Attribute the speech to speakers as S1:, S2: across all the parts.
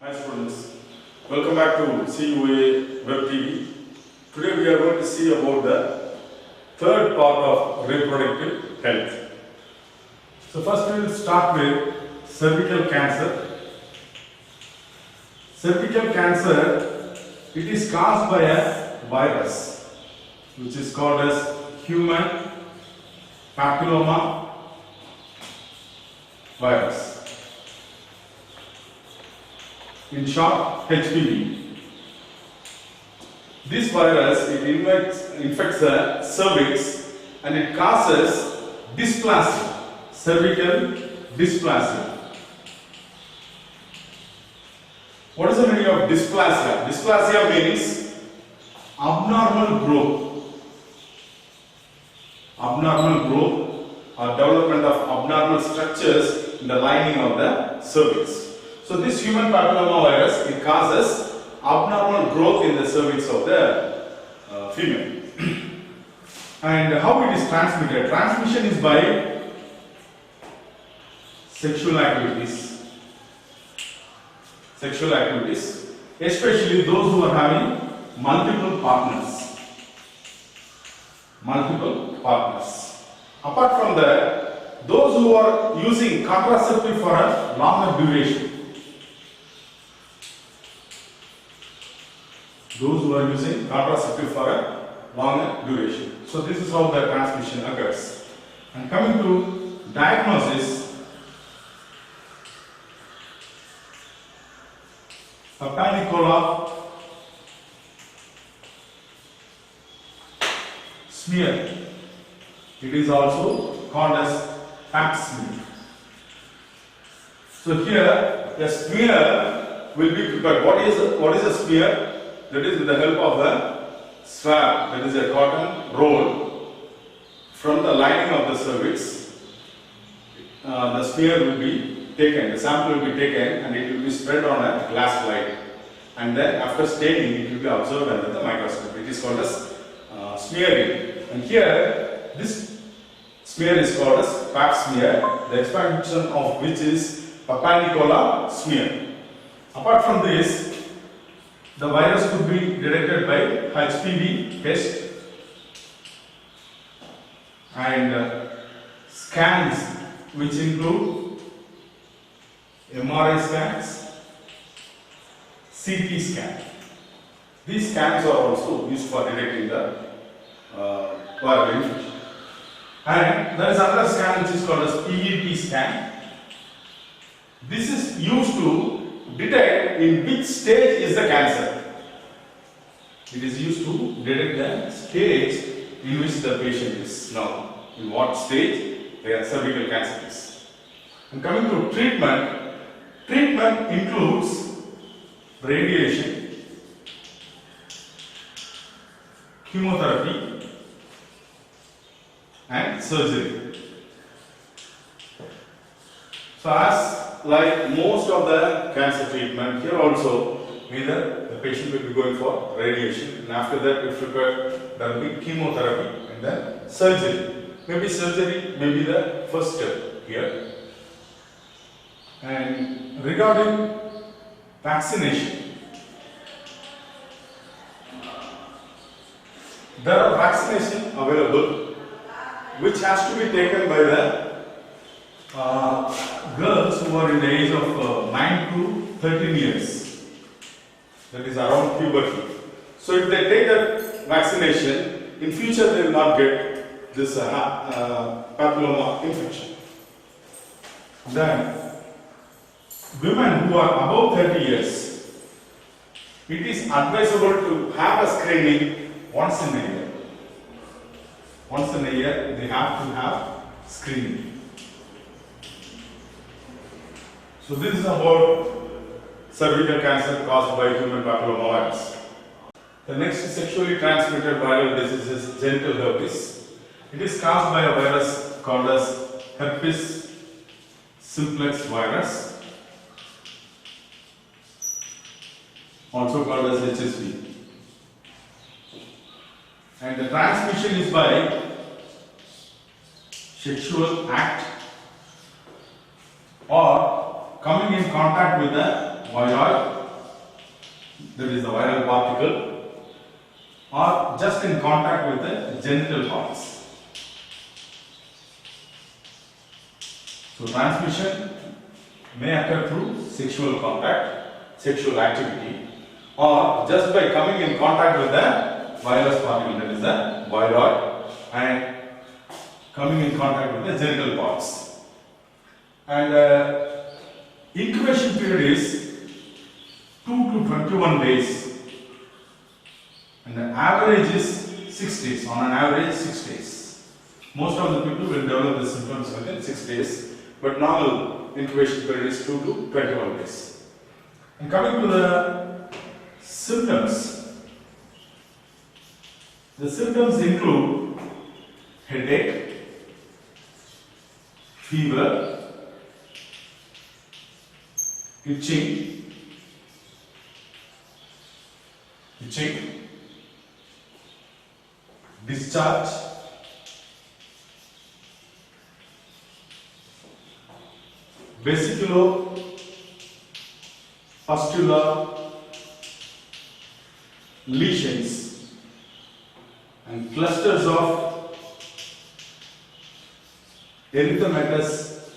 S1: Hi students, welcome back to CEOA Web TV. Today we are going to see about the third part of reproductive health. So first we will start with cervical cancer. Cervical cancer, it is caused by a virus which is called as human papilloma virus. In short, HPV. This virus infects the cervix and it causes dysplasia, cervical dysplasia. What is the meaning of dysplasia? Dysplasia means abnormal growth. Abnormal growth or development of abnormal structures in the lining of the cervix. So this human papilloma virus, it causes abnormal growth in the cervix of the female. And how it is transmitted? Transmission is by sexual activities. Sexual activities, especially those who are having multiple partners. Multiple partners. Apart from that, those who are using contraceptive for a longer duration. Those who are using contraceptive for a longer duration. So this is how the transmission occurs. And coming to diagnosis, Papanicola smear. It is also called as pap smear. So here a smear will be prepared. What is a smear? That is with the help of a swab, that is a cotton roll from the lining of the cervix. The smear will be taken, the sample will be taken and it will be spread on a glass slide. And then after staining, it will be observed under the microscope. It is called as smearing. And here, this smear is called as pap smear, the expansion of which is Papanicola smear. Apart from this, the virus could be detected by HPV test and scans which include MRI scans, CT scan. These scans are also used for detecting the viral infection. And there is another scan which is called as PET scan. This is used to detect in which stage is the cancer. It is used to detect the stage in which the patient is now, in what stage their cervical cancer is. And coming to treatment, treatment includes radiation, chemotherapy and surgery. So as like most of the cancer treatment, here also either the patient will be going for radiation and after that if required there will be chemotherapy and then surgery. Maybe surgery may be the first step here. And regarding vaccination, there are vaccinations available which has to be taken by the girls who are in the age of 9 to 13 years, that is around puberty. So if they take that vaccination, in future they will not get this papilloma infection. Then women who are above 30 years, it is advisable to have a screening once in a year. Once in a year they have to have screening. So this is about cervical cancer caused by human papilloma virus. The next sexually transmitted viral disease is genital herpes. It is caused by a virus called as Herpes Simplex virus, also called as HSV. And the transmission is by sexual act or coming in contact with the viral that is the viral particle, or just in contact with the genital parts. So transmission may occur through sexual contact, sexual activity, or just by coming in contact with the virus particle, that is the viroid, and coming in contact with the genital parts. And incubation period is 2 to 21 days, and the average is 6 days. On an average, 6 days. Most of the people will develop the symptoms within 6 days, but normal incubation period is 2 to 21 days. And coming to the symptoms, the symptoms include headache, fever, itching, discharge, vesiculopustular lesions, and clusters of erythematous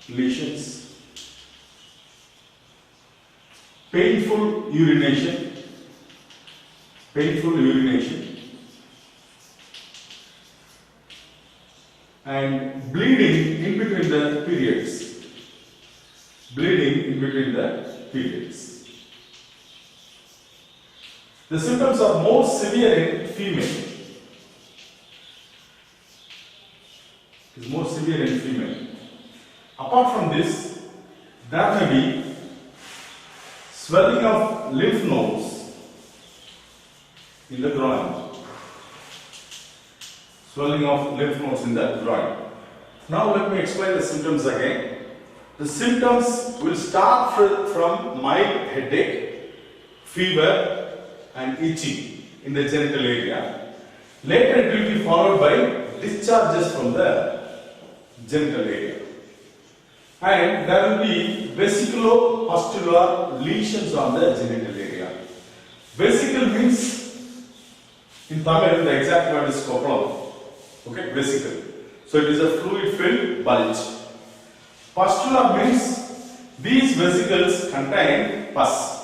S1: lesions, painful urination, and bleeding in between the periods. The symptoms are more severe in female. Apart from this, there may be swelling of lymph nodes in the groin. Now let me explain the symptoms again. The symptoms will start from mild headache, fever, and itching in the genital area. Later it will be followed by discharges from the genital area. And there will be vesiculopustular lesions on the genital area. Vesicle means, in Tamil, the exact word is kopalam. Okay, vesicle. So it is a fluid-filled bulge. Pustula means these vesicles contain pus.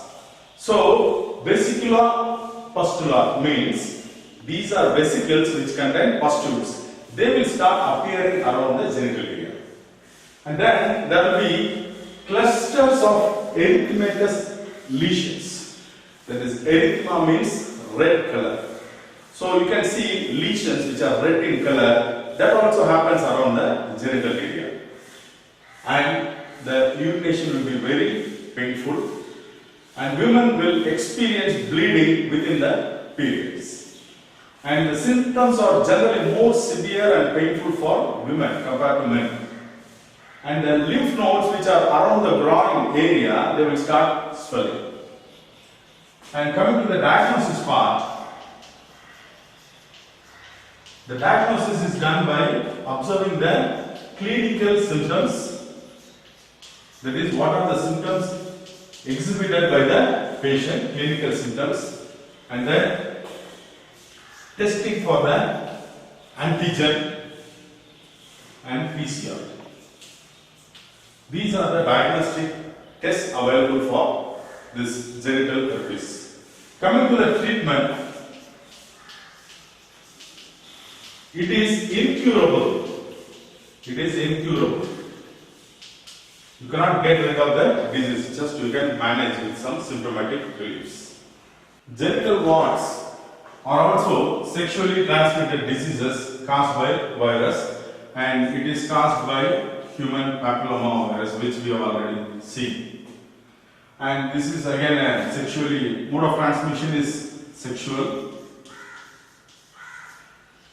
S1: So vesicular pustular means these are vesicles which contain pustules. They will start appearing around the genital area. And then there will be clusters of erythematous lesions. That is, erythema means red color. So you can see lesions which are red in color. That also happens around the genital area. And the urination will be very painful. And women will experience bleeding within the periods. And the symptoms are generally more severe and painful for women compared to men. And the lymph nodes which are around the groin area, they will start swelling. And coming to the diagnosis part, the diagnosis is done by observing the clinical symptoms. That is, what are the symptoms exhibited by the patient, clinical symptoms, and then testing for the antigen and PCR. These are the diagnostic tests available for this genital herpes. Coming to the treatment, it is incurable. You cannot get rid of the disease, just you can manage with some symptomatic reliefs. Genital warts are also sexually transmitted diseases caused by virus, and it is caused by human papilloma virus, which we have already seen. And this is again a sexually, mode of transmission is sexual.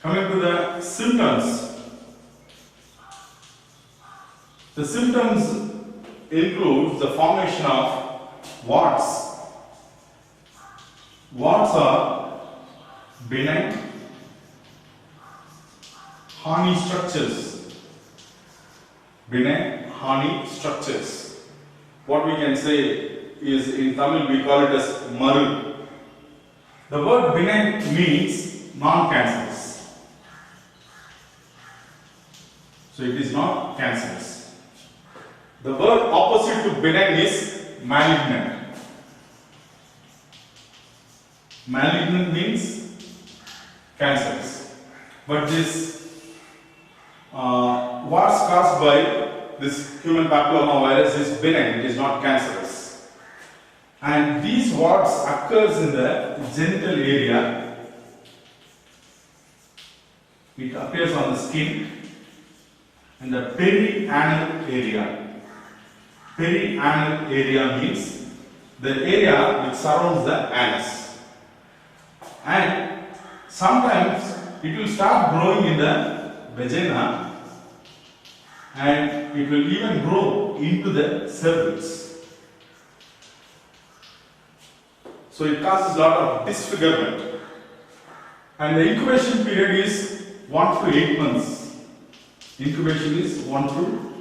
S1: Coming to the symptoms, the symptoms include the formation of warts. Warts are benign, horny structures. what we can say is, in Tamil we call it as maru. The word benign means non-cancerous. So it is not cancerous. The word opposite to benign is malignant. Malignant means cancerous. But this warts caused by this human papilloma virus is benign, it is not cancerous. And these warts occurs in the genital area. It appears on the skin and the perianal area. Perianal area means the area which surrounds the anus. And sometimes it will start growing in the vagina, and it will even grow into the cervix. So it causes a lot of disfigurement. And the incubation period is 1 to 8 months. Incubation is 1 to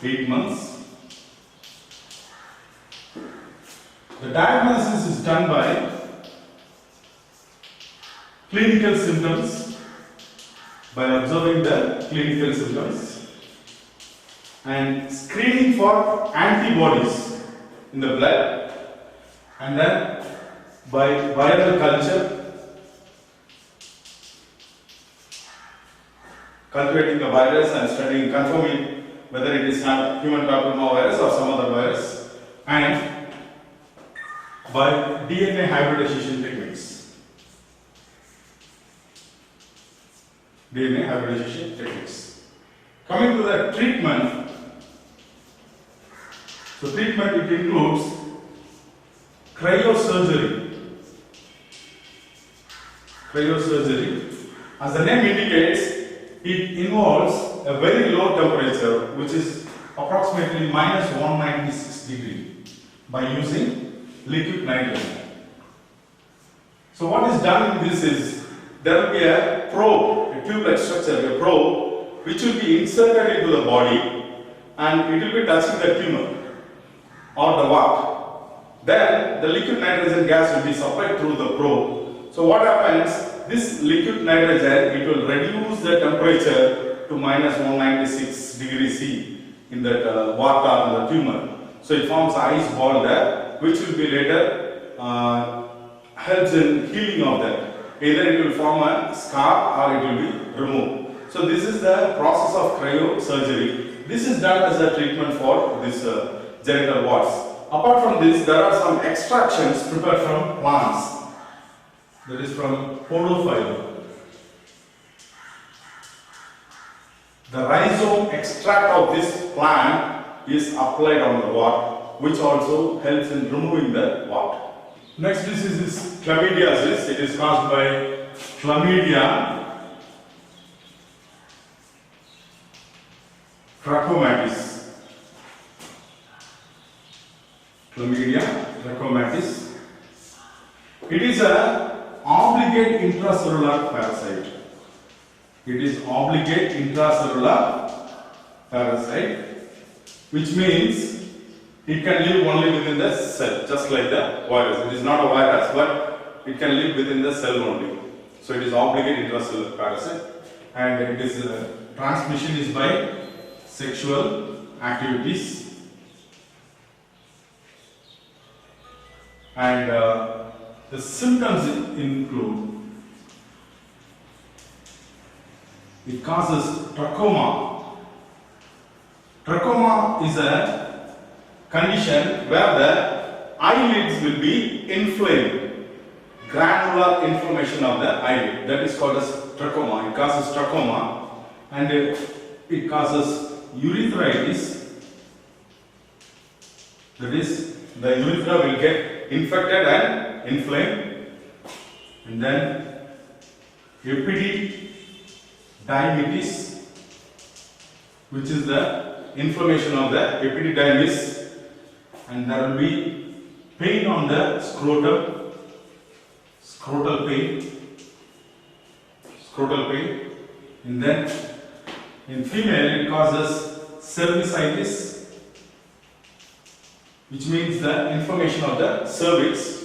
S1: 8 months. The diagnosis is done by clinical symptoms, by observing the clinical symptoms, and screening for antibodies in the blood, and then by viral culture, cultivating the virus and studying, confirming whether it is human papilloma virus or some other virus, and by DNA hybridization techniques. DNA hybridization techniques. Coming to the treatment, so treatment, it includes cryosurgery. Cryosurgery, as the name indicates, it involves a very low temperature, which is approximately minus 196 degrees, by using liquid nitrogen. So what is done in this is, there will be a probe, a tube-like structure, a probe, which will be inserted into the body, and it will be touching the tumor or the wart. Then the liquid nitrogen gas will be supplied through the probe. So what happens? This liquid nitrogen, it will reduce the temperature to minus 196 degrees C in that wart or the tumor. So it forms ice ball there, which will be later helps in healing of that. Either it will form a scar or it will be removed. So this is the process of cryosurgery. This is done as a treatment for this genital warts. Apart from this, there are some extractions prepared from plants. That is from podophyllum. The rhizome extract of this plant is applied on the wart, which also helps in removing the wart. Next disease is chlamydiasis. It is caused by Chlamydia trachomatis. Chlamydia trachomatis. It is an obligate intracellular parasite. It is obligate intracellular parasite, which means it can live only within the cell, just like the virus. It is not a virus, but it can live within the cell only. So it is obligate intracellular parasite, and it is transmission is by sexual activities, and the symptoms include, it causes trachoma. Trachoma is a condition where the eyelids will be inflamed, granular inflammation of the eyelid. That is called as trachoma. It causes trachoma, and it causes urethritis. That is, the urethra will get infected and inflamed, and then epididymitis, which is the inflammation of the epididymis, and there will be pain on the scrotum, scrotal pain, and then in female it causes cervicitis, which means the inflammation of the cervix,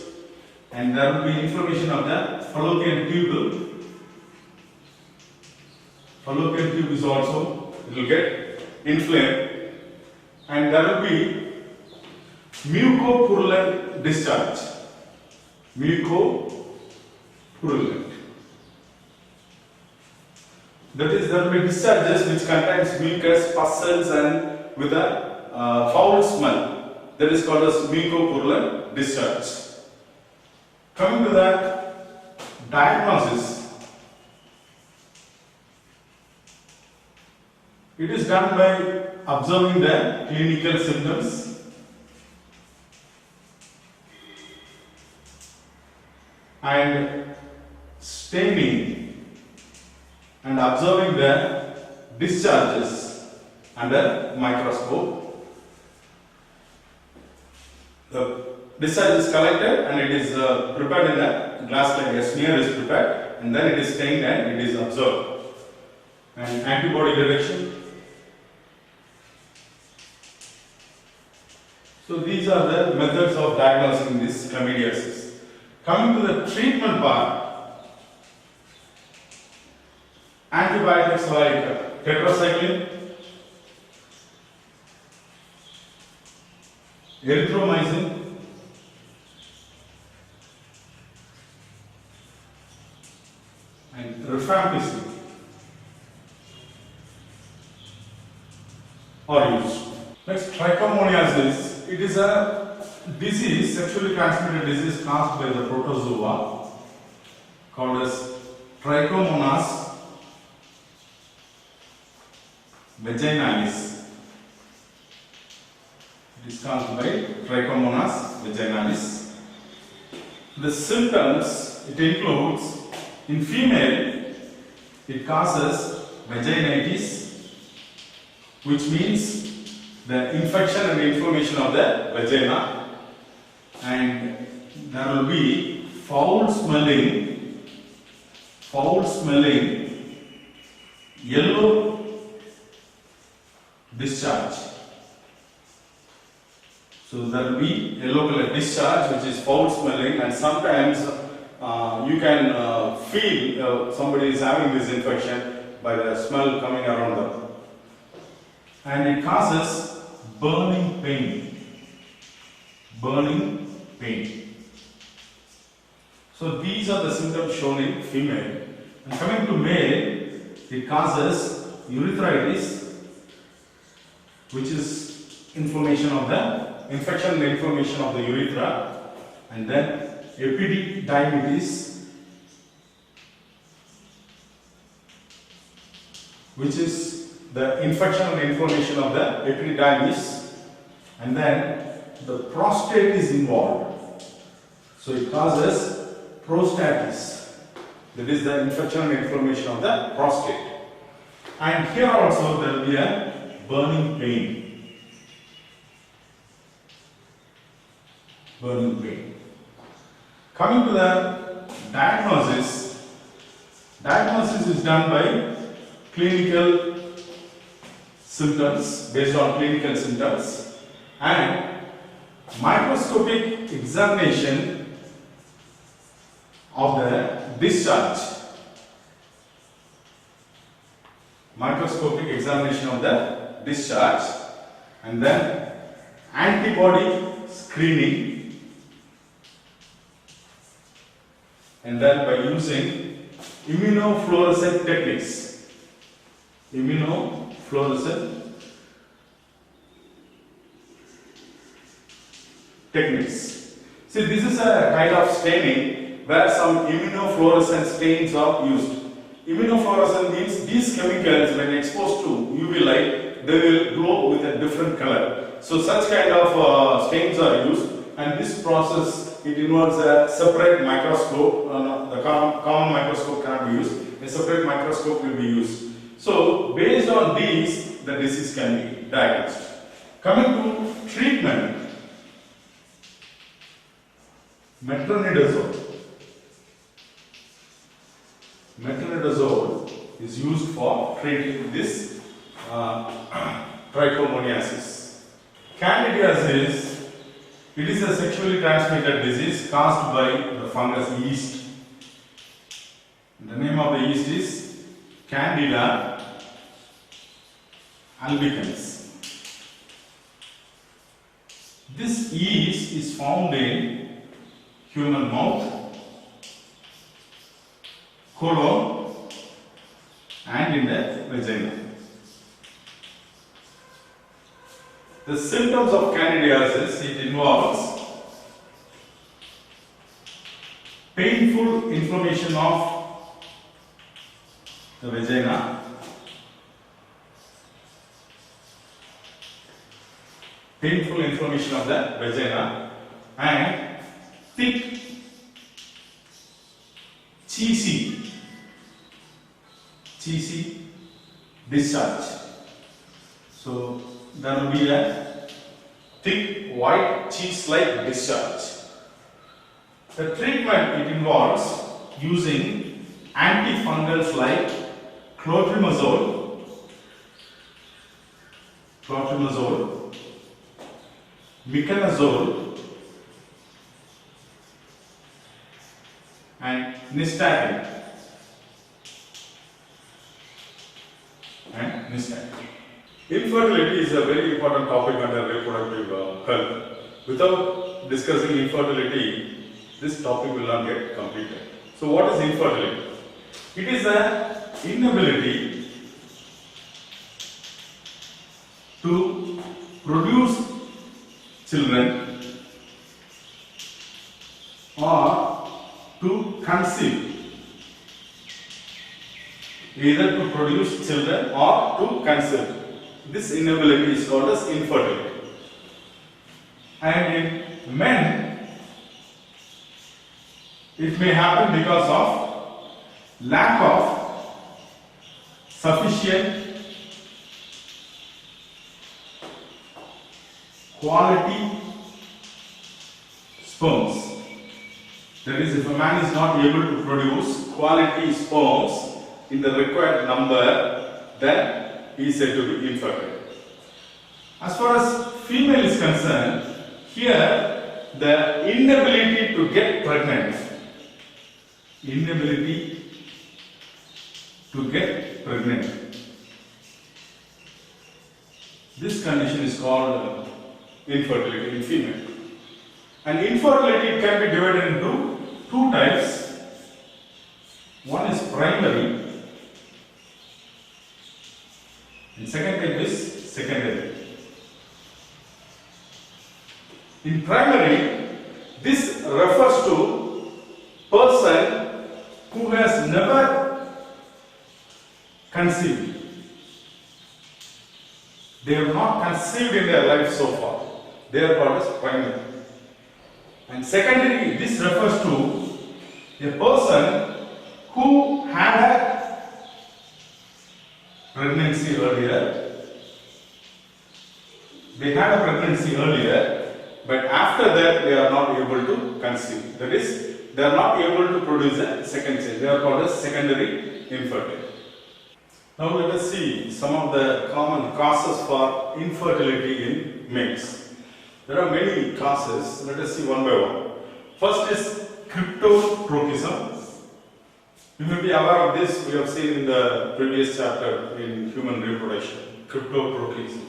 S1: and there will be inflammation of the fallopian tube. Fallopian tube is also, it will get inflamed, and there will be mucopurulent discharge. Mucopurulent. That is, there will be discharges which contains mucus, pustules, and with a foul smell. That is called as mucopurulent discharge. Coming to the diagnosis, it is done by observing the clinical symptoms, and staining and observing the discharges under microscope. The discharge is collected and it is prepared in a glass, like a smear is prepared, and then it is stained and it is observed. And antibody detection. So these are the methods of diagnosing this chlamydiasis. Coming to the treatment part, antibiotics like tetracycline, erythromycin, and rifampicin are used. Next, trichomoniasis. It is a disease, sexually transmitted disease caused by the protozoa called as Trichomonas vaginalis. It is caused by Trichomonas vaginalis. The symptoms, it includes, in female, it causes vaginitis, which means the infection and inflammation of the vagina, and there will be foul smelling, yellow discharge. So there will be yellow color discharge which is foul smelling, and sometimes you can feel somebody is having this infection by the smell coming around them. And it causes burning pain. So these are the symptoms shown in female. And coming to male, it causes urethritis, which is infection and inflammation of the urethra, and then epididymitis, which is the infection and inflammation of the epididymis, and then the prostate is involved. So it causes prostatitis, that is the infection and inflammation of the prostate. And here also there will be a burning pain. Coming to the diagnosis, diagnosis is done by clinical symptoms, based on clinical symptoms, and microscopic examination of the discharge. Microscopic examination of the discharge, and then antibody screening, and then by using immunofluorescent techniques. See, this is a kind of staining where some immunofluorescent stains are used. Immunofluorescent means these chemicals, when exposed to UV light, they will glow with a different color. So such kind of stains are used, and this process, it involves a separate microscope. The common microscope cannot be used. A separate microscope will be used. So based on these, the disease can be diagnosed. Coming to treatment, metronidazole. Metronidazole is used for treating this trichomoniasis. Candidiasis It is a sexually transmitted disease caused by the fungus yeast. The name of the yeast is Candida Albicans. This yeast is found in human mouth, colon, and in the vagina. The symptoms of candidiasis, it involves painful inflammation of the vagina, and thick, cheesy discharge. So there will be a thick white cheese-like discharge. The treatment, it involves using antifungals like clotrimazole, miconazole, and nystatin. Infertility is a very important topic under reproductive health. Without discussing infertility, this topic will not get completed. So what is infertility? It is an inability to produce children or to conceive. Either to produce children or to conceive. This inability is called as infertility. And in men, it may happen because of lack of sufficient quality sperms. That is, if a man is not able to produce quality sperms in the required number, then he is said to be infertile. As far as female is concerned, here the inability to get pregnant. This condition is called infertility in female. And infertility can be divided into two types. One is primary, and second type is secondary. In primary, this refers to person who has never conceived. They have not conceived in their life so far. They are called as primary. And secondary, this refers to a person who had a pregnancy earlier. They had a pregnancy earlier, but after that they are not able to conceive. That is, they are not able to produce a second child. They are called as secondary infertility. Now let us see some of the common causes for infertility in males. There are many causes. Let us see one by one. First is cryptorchidism. You may be aware of this. We have seen in the previous chapter in human reproduction. Cryptorchidism.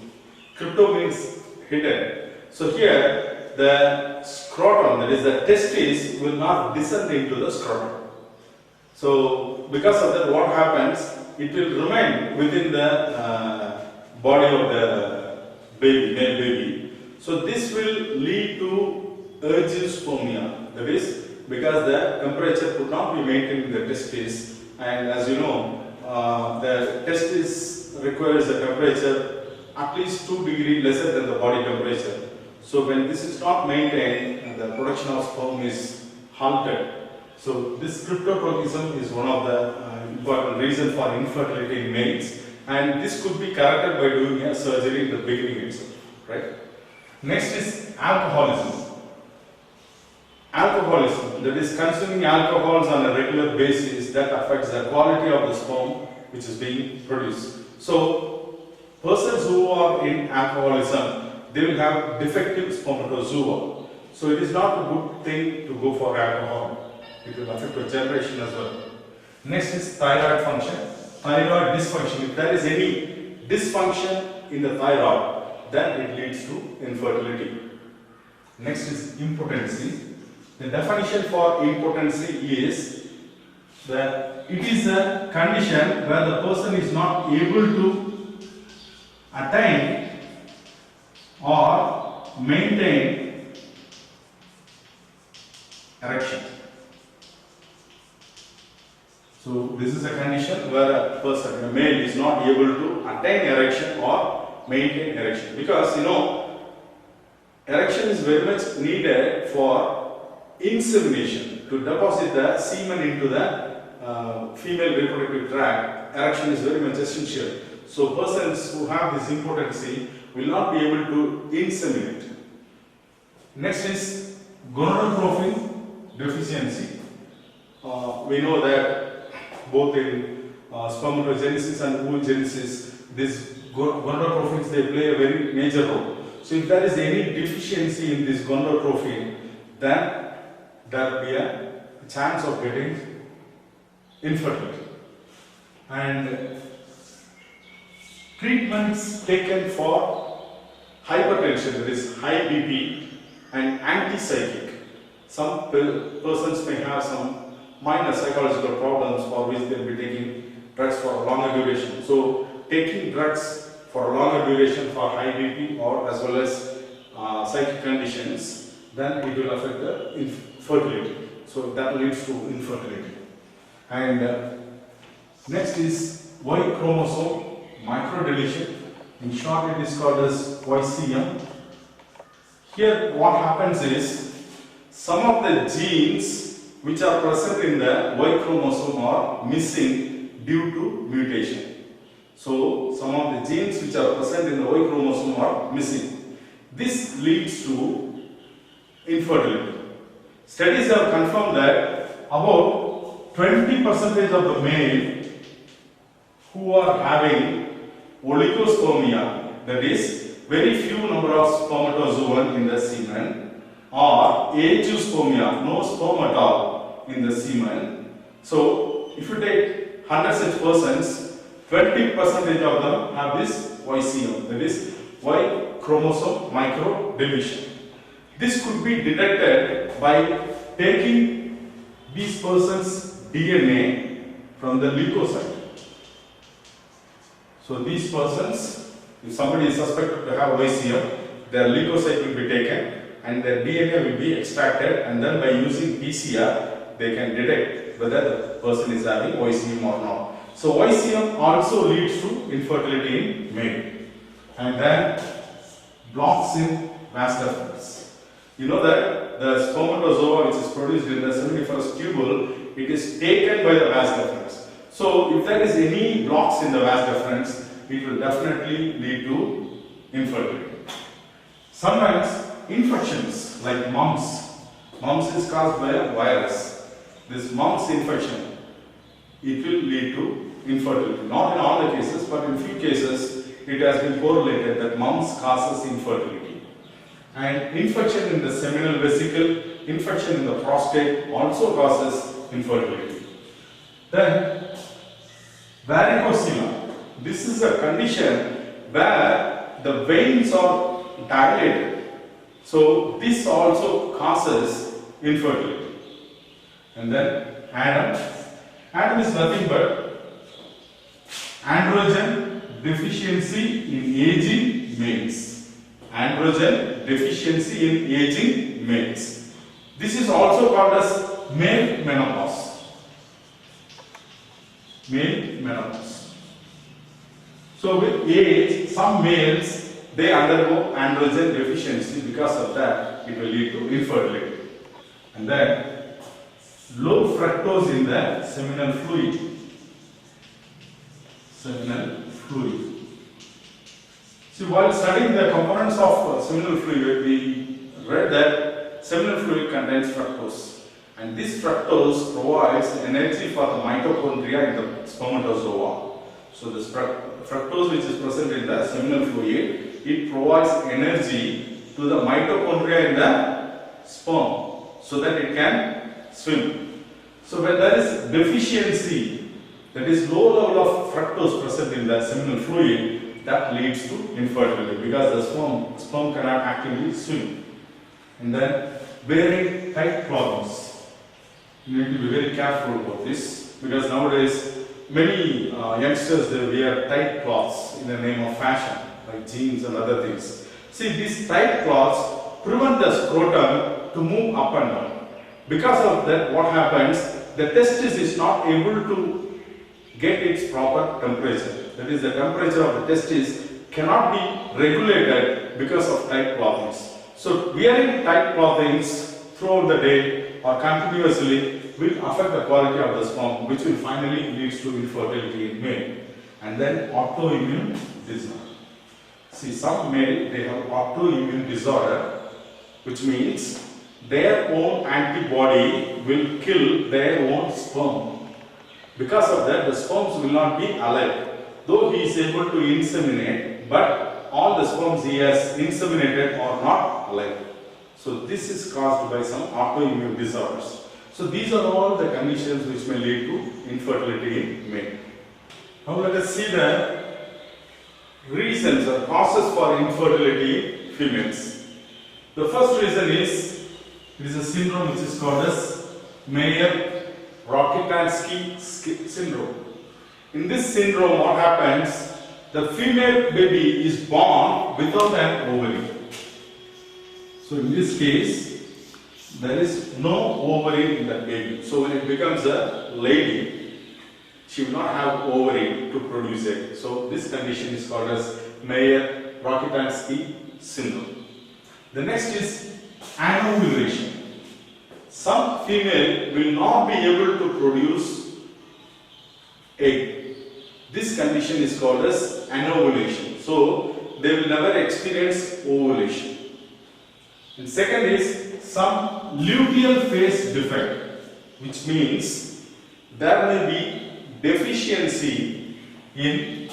S1: Crypto means hidden. So here the scrotum, that is the testis, will not descend into the scrotum. So because of that, what happens? It will remain within the body of the baby, male baby. So this will lead to agiospermia. That is, because the temperature could not be maintained in the testis, and as you know, the testis requires a temperature at least 2 degrees lesser than the body temperature. So when this is not maintained, the production of sperm is halted. So this cryptorchidism is one of the important reasons for infertility in males, and this could be corrected by doing a surgery in the beginning itself, right? Next is alcoholism. Alcoholism, that is consuming alcohols on a regular basis, that affects the quality of the sperm which is being produced. So persons who are in alcoholism, they will have defective spermatozoa. So it is not a good thing to go for alcohol. It will affect your generation as well. Next is thyroid function. Thyroid dysfunction. If there is any dysfunction in the thyroid, then it leads to infertility. Next is impotency. The definition for impotency is that it is a condition where the person is not able to attain or maintain erection. So this is a condition where a person, a male, is not able to attain erection or maintain erection, because erection is very much needed for insemination, to deposit the semen into the female reproductive tract. Erection is very much essential. So persons who have this impotency will not be able to inseminate. Next is gonadotrophin deficiency. We know that both in spermatogenesis and oogenesis, these gonadotrophins, they play a very major role. So if there is any deficiency in this gonadotrophin, then there will be a chance of getting infertility. And treatments taken for hypertension, that is high BP, and antipsychotic. Some persons may have some minor psychological problems for which they will be taking drugs for a longer duration. So taking drugs for a longer duration for high BP or as well as psychic conditions, then it will affect the infertility. So that leads to infertility. And next is Y chromosome microdeletion. In short, it is called as YCM. Here what happens is, some of the genes which are present in the Y chromosome are missing due to mutation. So some of the genes which are present in the Y chromosome are missing. This leads to infertility. Studies have confirmed that about 20% of the male who are having oligospermia, that is very few number of spermatozoa in the semen, or agiospermia, no sperm at all in the semen. So if you take 100 such persons, 20% of them have this YCM, that is Y chromosome microdeletion. This could be detected by taking these persons' DNA from the leukocyte. So these persons, if somebody is suspected to have YCM, their leukocyte will be taken and their DNA will be extracted, and then by using PCR they can detect whether the person is having YCM or not. So YCM also leads to infertility in male. And then blocks in vas deferens. You know that the spermatozoa which is produced in the seminiferous tubule, it is taken by the vas deferens. So if there is any blocks in the vas deferens, it will definitely lead to infertility. Sometimes infections like mumps. Mumps is caused by a virus. This mumps infection, it will lead to infertility. Not in all the cases, but in few cases it has been correlated that mumps causes infertility. And infection in the seminal vesicle, infection in the prostate also causes infertility. Then varicocele. This is a condition where the veins are dilated. So this also causes infertility. And then Adam. Adam is nothing but androgen deficiency in aging males. Androgen deficiency in aging males. This is also called as male menopause. Male menopause. So with age, some males, they undergo androgen deficiency. Because of that, it will lead to infertility. And then low fructose in the seminal fluid. Seminal fluid. See, while studying the components of seminal fluid, we read that seminal fluid contains fructose, and this fructose provides energy for the mitochondria in the spermatozoa. So this fructose which is present in the seminal fluid, it provides energy to the mitochondria in the sperm so that it can swim. So when there is deficiency, that is low level of fructose present in the seminal fluid, that leads to infertility because the sperm cannot actively swim. And then wearing tight clothes. You need to be very careful about this because nowadays many youngsters, they wear tight cloths in the name of fashion, like jeans and other things. See, these tight cloths prevent the scrotum to move up and down. Because of that, what happens? The testis is not able to get its proper temperature. That is, the temperature of the testis cannot be regulated because of tight clothing. So wearing tight clothing throughout the day or continuously will affect the quality of the sperm, which will finally lead to infertility in male. And then autoimmune disorder. See, some male, they have autoimmune disorder, which means their own antibody will kill their own sperm. Because of that, the sperms will not be alive. Though he is able to inseminate, but all the sperms he has inseminated are not alive. So this is caused by some autoimmune disorders. So these are all the conditions which may lead to infertility in male. Now let us see the reasons or causes for infertility in females. The first reason is, it is a syndrome which is called as Mayer-Rokitansky syndrome. In this syndrome, what happens? The female baby is born without an ovary. So in this case, there is no ovary in the baby. So when it becomes a lady, she will not have ovary to produce egg. So this condition is called as Mayer-Rokitansky syndrome. The next is anovulation. Some female will not be able to produce egg. This condition is called as anovulation. So they will never experience ovulation. And second is some luteal phase defect, which means there may be deficiency in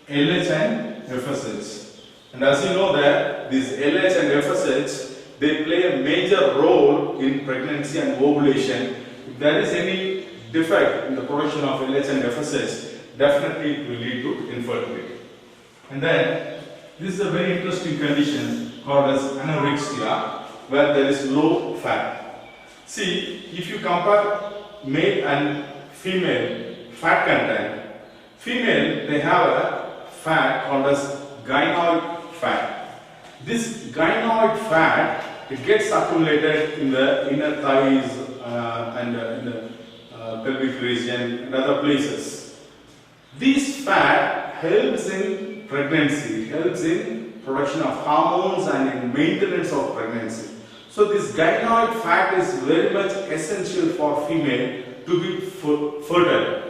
S1: LH and FSH. And as you know that these LH and FSH, they play a major role in pregnancy and ovulation. If there is any defect in the production of LH and FSH, definitely it will lead to infertility. And then this is a very interesting condition called as anorexia, where there is low fat. See, if you compare male and female fat content, female, they have a fat called as gynoid fat. This gynoid fat, it gets accumulated in the inner thighs and in the pelvic region and other places. This fat helps in pregnancy, helps in production of hormones and in maintenance of pregnancy. So this gynoid fat is very much essential for female to be fertile.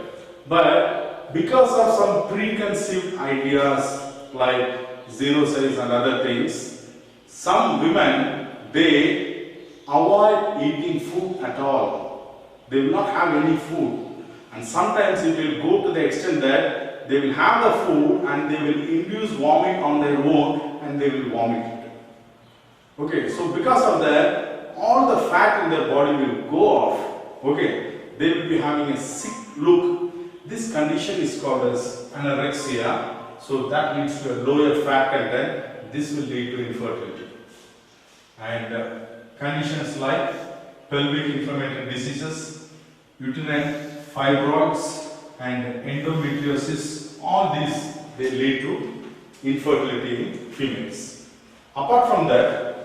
S1: But because of some preconceived ideas like zero size and other things, some women, they avoid eating food at all. They will not have any food. And sometimes it will go to the extent that they will have the food and they will induce vomit on their own and they will vomit it. Okay, so because of that, all the fat in their body will go off. Okay, they will be having a sick look. This condition is called as anorexia. So that leads to a lower fat content. This will lead to infertility. And conditions like pelvic inflammatory diseases, uterine fibroids and endometriosis, all these, they lead to infertility in females. Apart from that,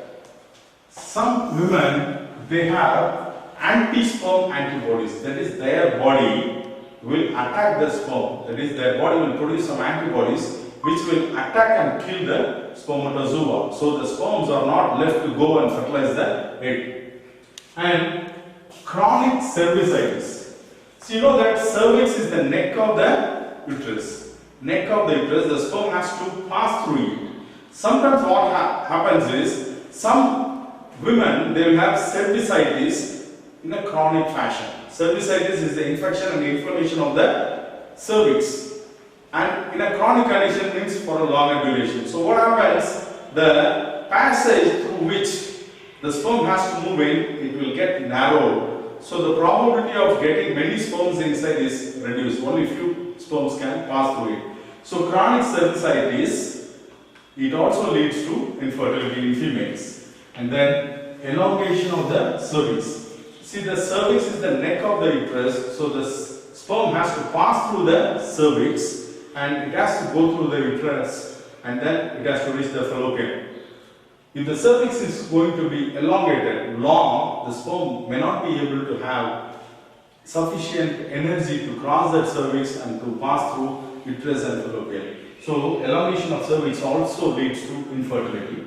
S1: some women, they have anti-sperm antibodies. That is, their body will attack the sperm. That is, their body will produce some antibodies which will attack and kill the spermatozoa. So the sperms are not left to go and fertilize the egg. And chronic cervicitis. So you know that cervix is the neck of the uterus. Neck of the uterus, the sperm has to pass through it. Sometimes what happens is, some women, they will have cervicitis in a chronic fashion. Cervicitis is the infection and inflammation of the cervix. And in a chronic condition means for a longer duration. So what happens, the passage through which the sperm has to move in, it will get narrowed. So the probability of getting many sperms inside is reduced. Only few sperms can pass through it. So chronic cervicitis, it also leads to infertility in females. And then elongation of the cervix. See, the cervix is the neck of the uterus, so the sperm has to pass through the cervix and it has to go through the uterus and then it has to reach the fallopian. If the cervix is going to be elongated, long, the sperm may not be able to have sufficient energy to cross that cervix and to pass through uterus and fallopian. So elongation of cervix also leads to infertility.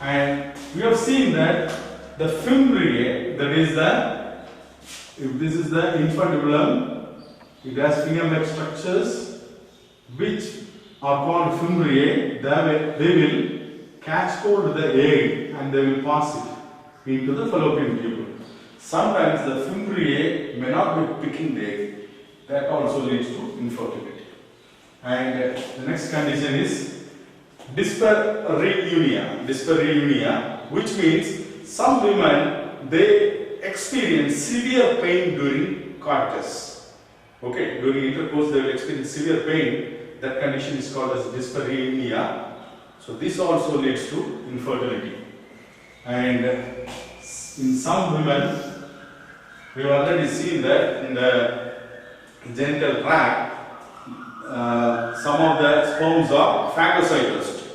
S1: And we have seen that the fimbriae, that is if this is the infundibulum, it has finger-like structures which are called fimbriae. They will catch hold of the egg and they will pass it into the fallopian tube. Sometimes the fimbriae may not be picking the egg. That also leads to infertility. And the next condition is dyspareunia. Dyspareunia, which means some women, they experience severe pain during coitus. Okay, during intercourse they will experience severe pain. That condition is called as dyspareunia. So this also leads to infertility. And in some women, we have already seen that in the genital tract, some of the sperms are phagocytosed.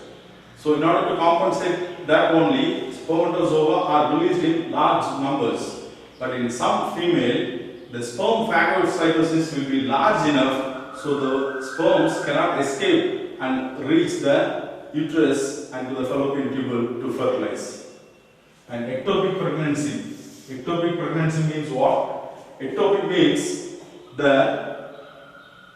S1: So in order to compensate that only, spermatozoa are released in large numbers. But in some female, the sperm phagocytosis will be large enough so the sperms cannot escape and reach the uterus and to the fallopian tubule to fertilize. And ectopic pregnancy. Ectopic pregnancy means what? Ectopic means the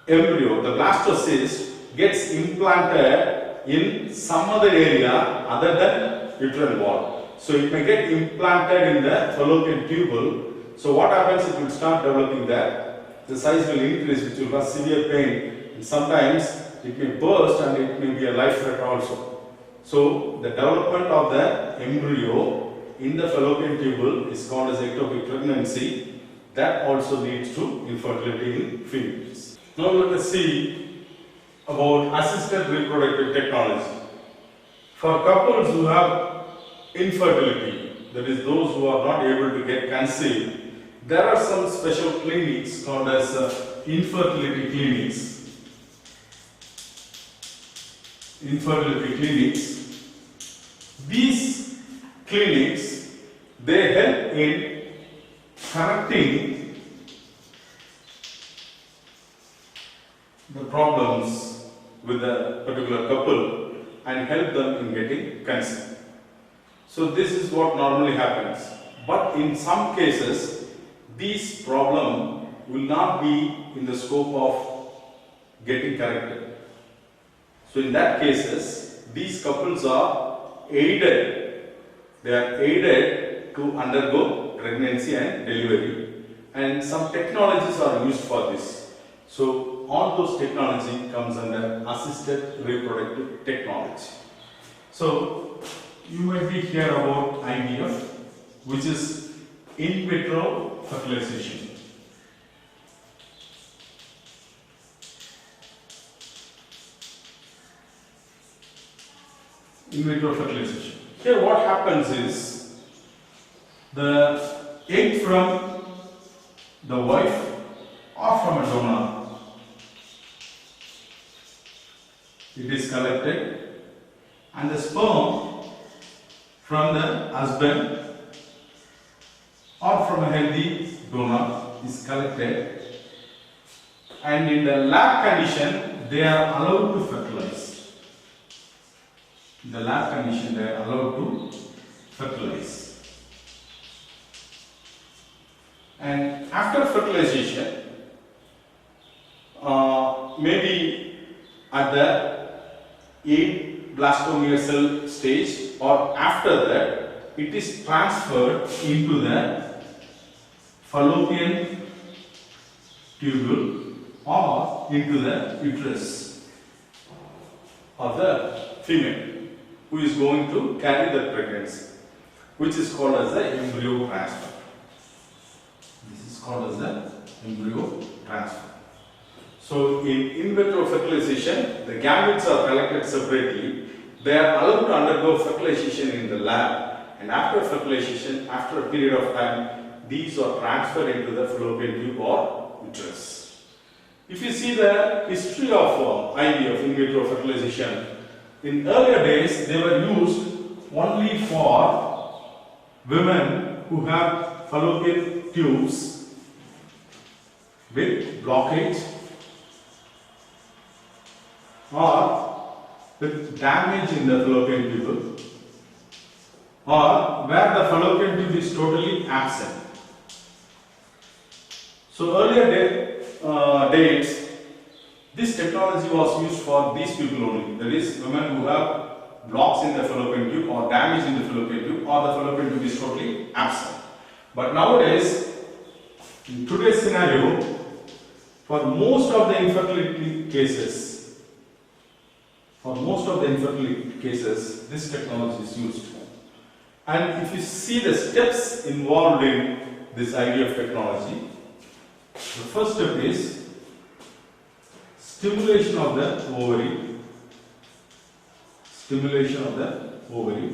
S1: embryo, the blastocyst, gets implanted in some other area other than uterine wall. So it may get implanted in the fallopian tubule. So what happens? It will start developing that. The size will increase, which will cause severe pain. And sometimes it may burst and it may be a life threat also. So the development of the embryo in the fallopian tubule is called as ectopic pregnancy. That also leads to infertility in females. Now let us see about assisted reproductive technology. For couples who have infertility, that is those who are not able to get conceived, there are some special clinics called as infertility clinics. Infertility clinics. These clinics, they help in correcting the problems with a particular couple and help them in getting conceived. So this is what normally happens. But in some cases, these problems will not be in the scope of getting corrected. So in that cases, these couples are aided. They are aided to undergo pregnancy and delivery, and some technologies are used for this. So all those technology comes under assisted reproductive technology. So you might be hear about IVF, which is in vitro fertilization. In vitro fertilization. Here what happens is the egg from the wife or from a donor, it is collected, and the sperm from the husband or from a healthy donor is collected, and in the lab condition they are allowed to fertilize. In the lab condition they are allowed to fertilize. And after fertilization, maybe at the 8 blastomere cell stage or after that, it is transferred into the fallopian tubule or into the uterus of the female who is going to carry that pregnancy. which is called as the embryo transfer. This is called as the embryo transfer. So in vitro fertilization, the gametes are collected separately. They are allowed to undergo fertilization in the lab, and after fertilization, after a period of time, these are transferred into the fallopian tube or uterus. If you see the history of IVF, in vitro fertilization, in earlier days they were used only for women who have fallopian tubes with blockage or with damage in the fallopian tube, or where the fallopian tube is totally absent. So earlier days, this technology was used for these people only, that is women who have blocks in the fallopian tube or damage in the fallopian tube, or the fallopian tube is totally absent. But nowadays, in today's scenario, for most of the infertility cases, this technology is used. And if you see the steps involved in this IVF technology, the first step is stimulation of the ovary.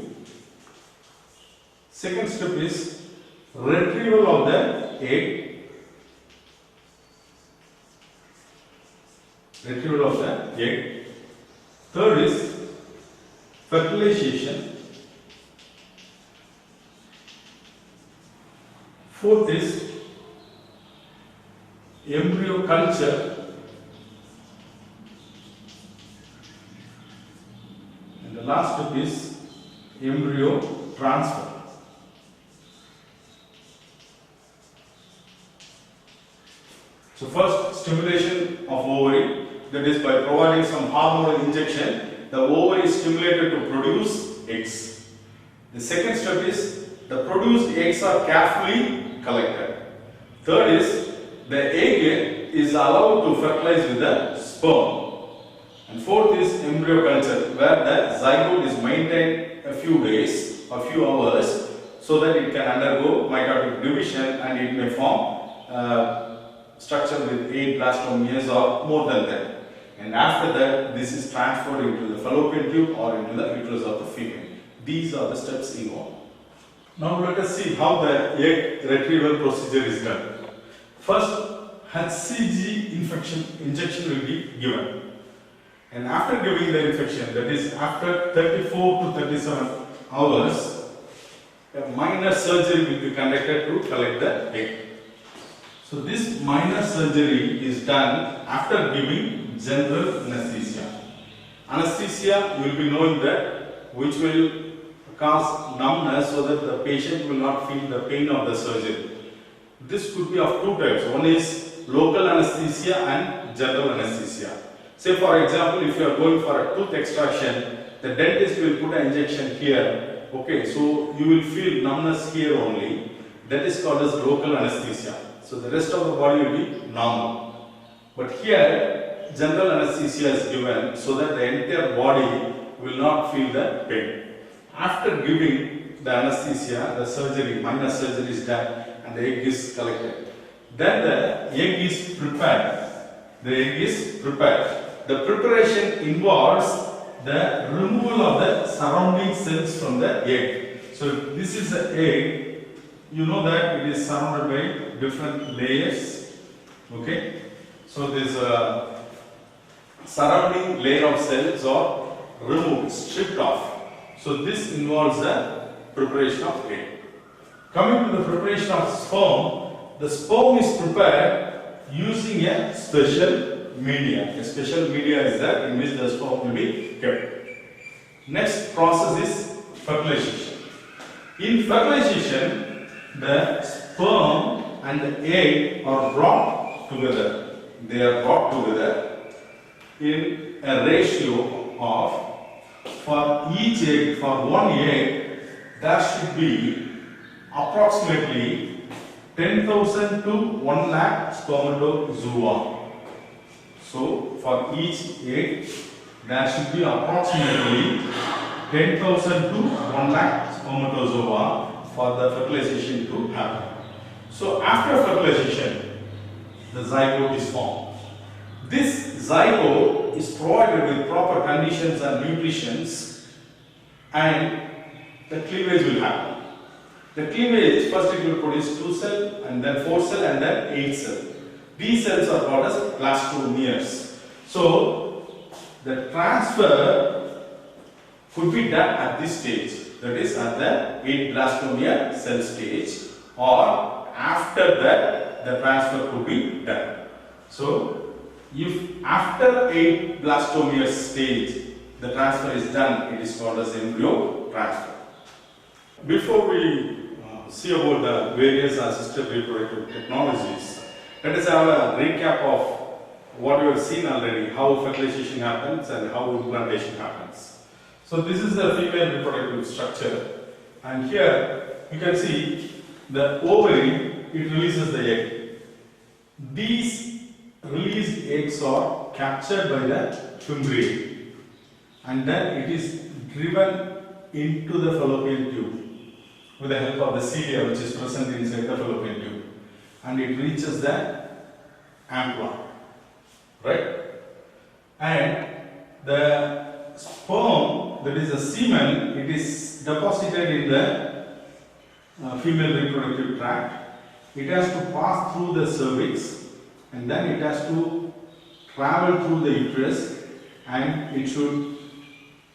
S1: Second step is retrieval of the egg. Third is fertilization. Fourth is embryo culture. And the last step is embryo transfer. So first, stimulation of ovary, that is by providing some hormonal injection, the ovary is stimulated to produce eggs. The second step is the produced eggs are carefully collected. Third is the egg is allowed to fertilize with the sperm. And fourth is embryo culture, where the zygote is maintained a few days, a few hours, so that it can undergo mitotic division and it may form structure with 8 blastomeres or more than that. And after that, this is transferred into the fallopian tube or into the uterus of the female. These are the steps involved. Now let us see how the egg retrieval procedure is done. First, HCG injection will be given. And after giving the injection, that is after 34 to 37 hours, a minor surgery will be conducted to collect the egg. So this minor surgery is done after giving general anesthesia. Anesthesia, you will be knowing that, which will cause numbness so that the patient will not feel the pain of the surgery. This could be of two types. One is local anesthesia and general anesthesia. Say for example, if you are going for a tooth extraction, the dentist will put an injection here. Okay, so you will feel numbness here only. That is called as local anesthesia. So the rest of the body will be normal. But here, general anesthesia is given so that the entire body will not feel the pain. After giving the anesthesia, the surgery, minor surgery is done and the egg is collected. Then the egg is prepared. The preparation involves the removal of the surrounding cells from the egg. So this is the egg. You know that it is surrounded by different layers. Okay. So this surrounding layer of cells are removed, stripped off. So this involves the preparation of egg. Coming to the preparation of sperm, the sperm is prepared using a special media. A special media is that in which the sperm will be kept. Next process is fertilization. In fertilization, the sperm and the egg are brought together. They are brought together in a ratio of, for each egg, for one egg, there should be approximately 10,000 to 1 lakh spermatozoa. So for each egg, there should be approximately 10,000 to 1 lakh spermatozoa. for the fertilization to happen. So after fertilization, the zygote is formed. This zygote is provided with proper conditions and nutrition, and the cleavage will happen. The cleavage, first it will produce 2 cell, and then 4 cell, and then 8 cell. These cells are called as blastomeres. So the transfer could be done at this stage, that is at the 8 blastomere cell stage, or after that the transfer could be done. So if after 8 blastomere stage the transfer is done, it is called as embryo transfer. Before we see about the various assisted reproductive technologies, let us have a recap of what you have seen already, how fertilization happens and how implantation happens. So this is the female reproductive structure, and here you can see the ovary, it releases the egg. These released eggs are captured by the fimbriae, and then it is driven into the fallopian tube with the help of the cilia which is present inside the fallopian tube, and it reaches the ampulla, right? And the sperm, that is the semen, it is deposited in the female reproductive tract. It has to pass through the cervix, and then it has to travel through the uterus, and it should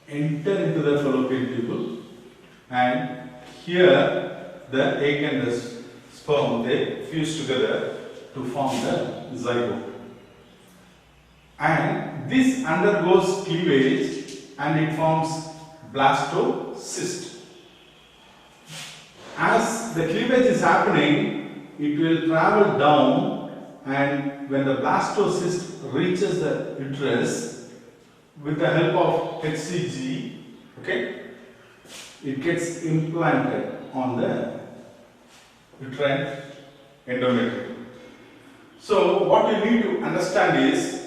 S1: enter into the fallopian tube, and here the egg and the sperm, they fuse together to form the zygote. And this undergoes cleavage and it forms blastocyst. As the cleavage is happening, it will travel down, and when the blastocyst reaches the uterus, with the help of HCG, okay, it gets implanted on the uterine endometrium. So what you need to understand is,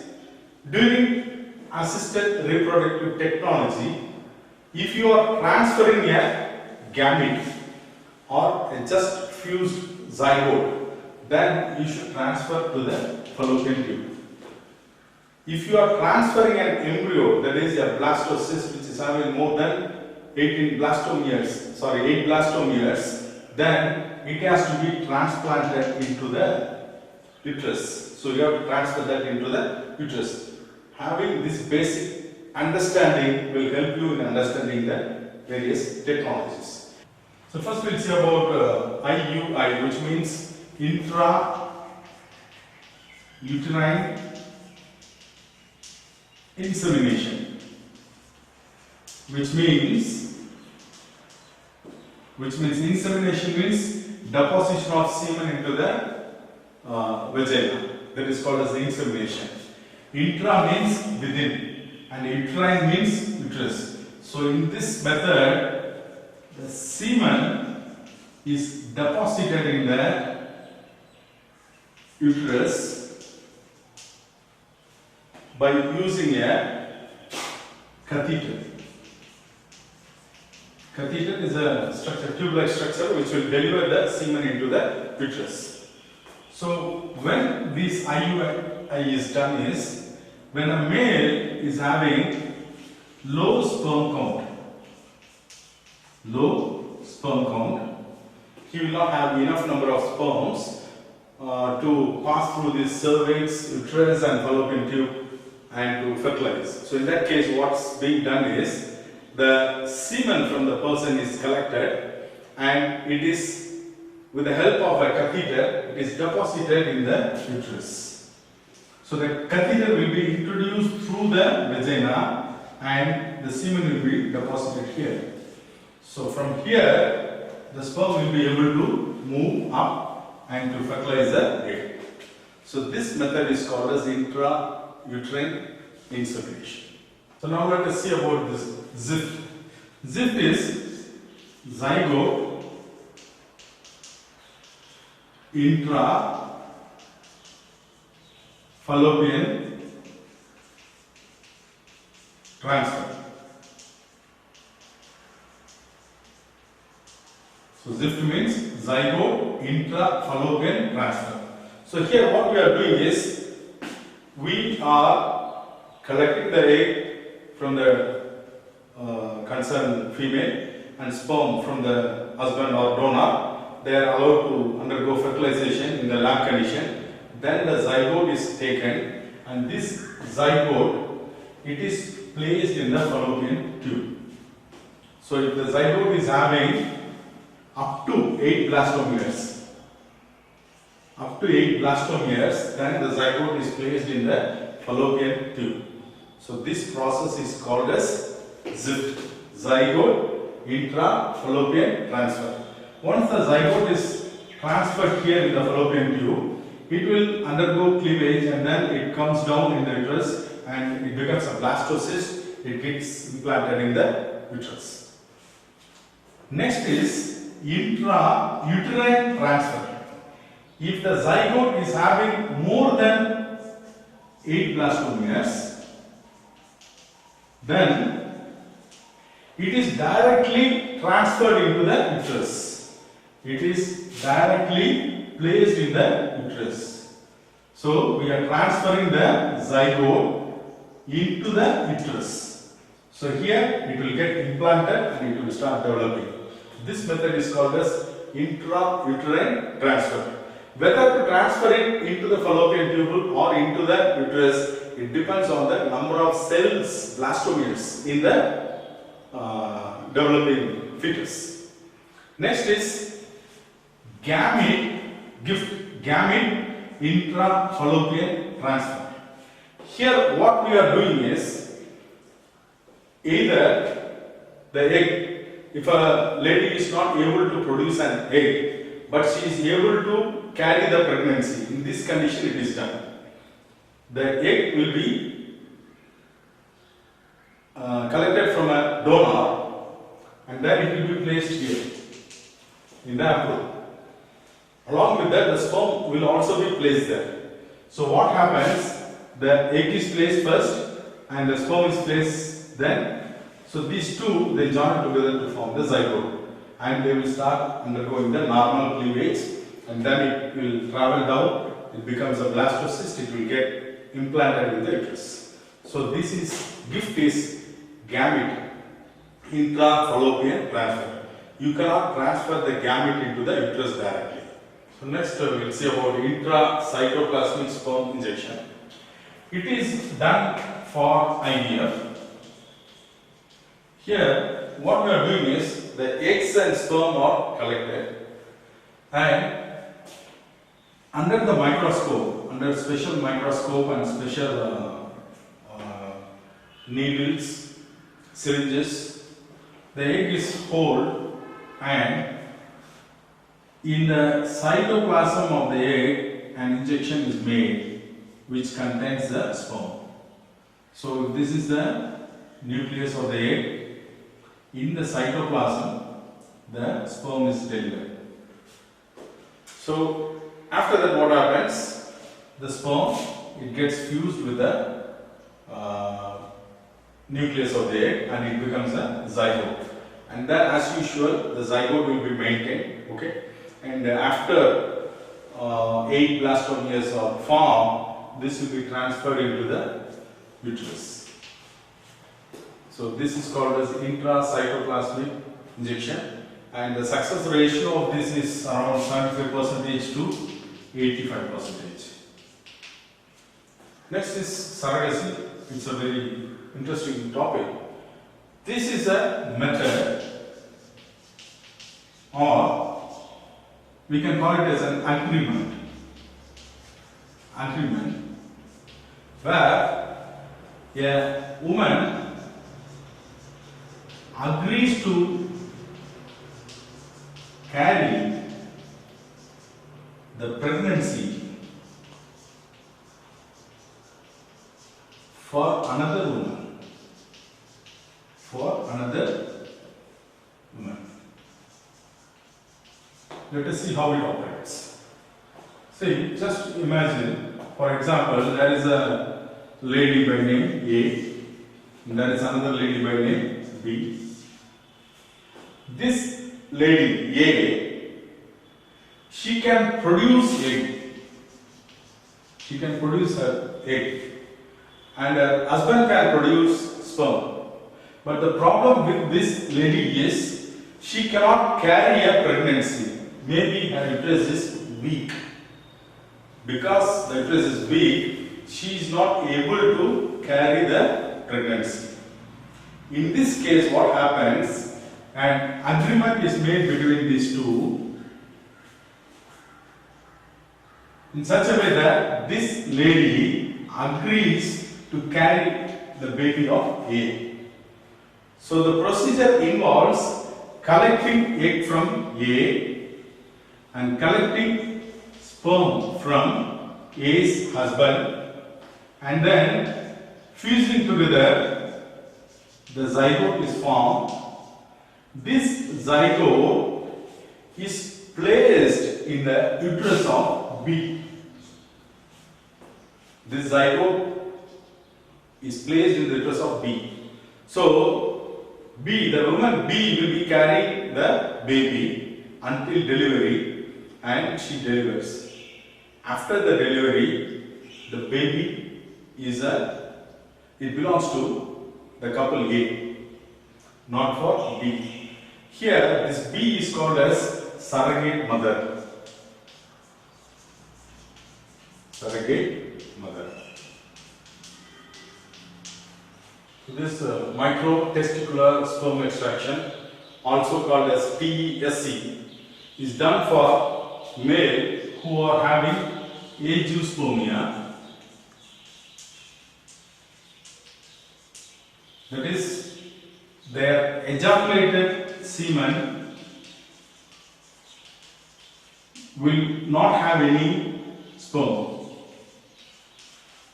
S1: during assisted reproductive technology, if you are transferring a gamete or a just fused zygote, then you should transfer to the fallopian tube. If you are transferring an embryo, that is a blastocyst which is having more than 8 blastomeres, then it has to be transplanted into the uterus. So you have to transfer that into the uterus. Having this basic understanding will help you in understanding the various technologies. So first we'll see about IUI, which means intrauterine insemination, which means insemination means deposition of semen into the vagina. That is called as the insemination. Intra means within, and uterine means uterus. So in this method, the semen is deposited in the uterus by using a catheter. Catheter is a structure, tube-like structure, which will deliver the semen into the uterus. So when this IUI is done is, when a male is having low sperm count, he will not have enough number of sperms to pass through this cervix, uterus and fallopian tube and to fertilize. So in that case, what's being done is, the semen from the person is collected, and it is, with the help of a catheter, it is deposited in the uterus. So the catheter will be introduced through the vagina, and the semen will be deposited here. So from here, the sperm will be able to move up and to fertilize the egg. So this method is called as intrauterine insemination. So now let us see about this ZIF. ZIF is zygote intra fallopian transfer. So ZIF intra-fallopian transfer. So here what we are doing is, we are collecting the egg from the concerned female and sperm from the husband or donor. They are allowed to undergo fertilization in the lab condition. Then the zygote is taken, and this zygote, it is placed in the fallopian tube. So if the zygote is having up to 8 blastomeres, then the zygote is placed in the fallopian tube. So this process is called as ZIFT, zygote intra-fallopian transfer. Once the zygote is transferred here in the fallopian tube, it will undergo cleavage and then it comes down in the uterus and it becomes a blastocyst. It gets implanted in the uterus. Next is intrauterine transfer. If the zygote is having more than 8 blastomeres, then it is directly transferred into the uterus. It is directly placed in the uterus. So we are transferring the zygote into the uterus. So here it will get implanted and it will start developing. This method is called as intrauterine transfer. Whether to transfer it into the fallopian tube or into the uterus, it depends on the number of cells, blastomeres, in the developing fetus. Next is gamete intrafallopian transfer. Here what we are doing is, either the egg, if a lady is not able to produce an egg, but she is able to carry the pregnancy, in this condition it is done. The egg will be collected from a donor and then it will be placed here in the abdomen. Along with that, the sperm will also be placed there. So what happens? The egg is placed first and the sperm is placed then. So these two, they join together to form the zygote and they will start undergoing the normal cleavage and then it will travel down, it becomes a blastocyst, it will get implanted in the uterus. So this gift is gamete intrafallopian transfer. You cannot transfer the gamete into the uterus directly. So next we will see about intracytoplasmic sperm injection. It is done for IVF. Here what we are doing is, the eggs and sperm are collected and under the microscope, under special microscope and special needles, syringes, the egg is whole and in the cytoplasm of the egg an injection is made which contains the sperm. So this is the nucleus of the egg. In the cytoplasm the sperm is delivered. So after that what happens? The sperm, it gets fused with the nucleus of the egg and it becomes a zygote. And then as usual the zygote will be maintained, okay? And after 8 blastomeres are formed, this will be transferred into the uterus. So this is called as intracytoplasmic injection and the success ratio of this is around 75% to 85%. Next is surrogacy. It's a very interesting topic. This is a method, or we can call it as an agreement, where a woman agrees to carry the pregnancy for another woman. Let us see how it operates. See, just imagine, for example, there is a lady by name A, and there is another lady by name B. This lady A, she can produce egg. She can produce her egg. And her husband can produce sperm. But the problem with this lady is she cannot carry a pregnancy. Maybe her uterus is weak. Because the uterus is weak, she is not able to carry the pregnancy. In this case, what happens? An agreement is made between these two in such a way that this lady agrees to carry the baby of A. So the procedure involves collecting egg from A and collecting sperm from A's husband and then fusing together, the zygote is formed. This zygote is placed in the uterus of B. This zygote is placed in the uterus of B. So, the woman B will be carrying the baby until delivery and she delivers. After the delivery, the baby it belongs to the couple A, not for B. Here, this B is called as surrogate mother. Surrogate mother. This microtesticular sperm extraction, also called as TESC, is done for male who are having agiospermia. That is, their ejaculated semen will not have any sperm.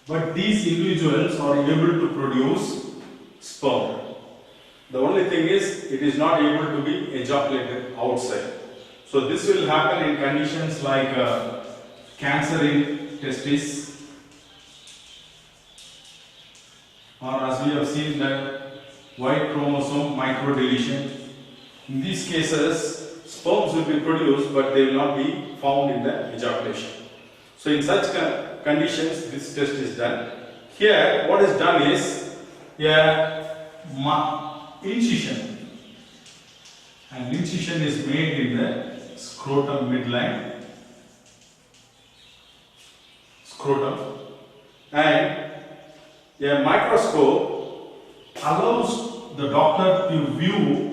S1: But these individuals are able to produce sperm. The only thing is, it is not able to be ejaculated outside. So this will happen in conditions like cancer in testis, or as we have seen the Y chromosome microdeletion. In these cases, sperms will be produced, but they will not be found in the ejaculation. So in such conditions, this test is done. Here, what is done is incision, and incision is made in the scrotum midline, and a microscope allows the doctor to view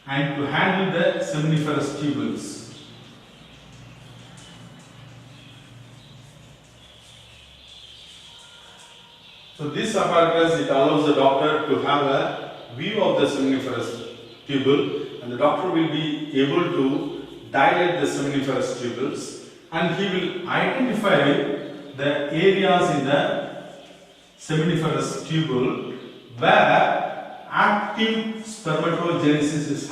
S1: and to handle the seminiferous tubules. So this apparatus, it allows the doctor to have a view of the seminiferous tubule, and the doctor will be able to dilate the seminiferous tubules, and he will identify the areas in the seminiferous tubule where active spermatogenesis is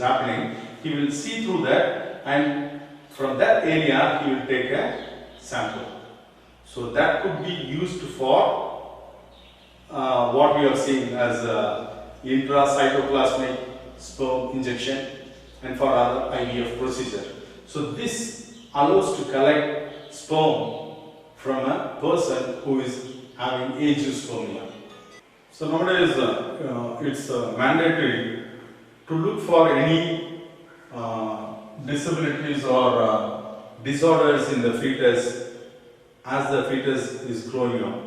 S1: happening. He will see through that, and from that area he will take a sample. So that could be used for what we have seen as intracytoplasmic sperm injection and for other IVF procedure. So this allows to collect sperm from a person who is having agiospermia. So nowadays it's mandatory to look for any disabilities or disorders in the fetus as the fetus is growing up,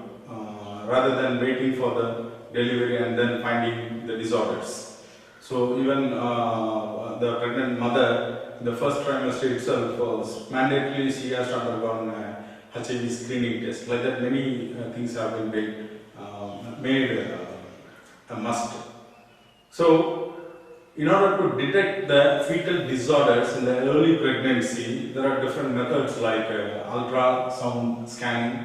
S1: rather than waiting for the delivery and then finding the disorders. So even the pregnant mother, in the first trimester itself, was mandatorily she has to undergone HIV screening test. Like that, many things have been made a must. So, in order to detect the fetal disorders in the early pregnancy, there are different methods like ultrasound scanning,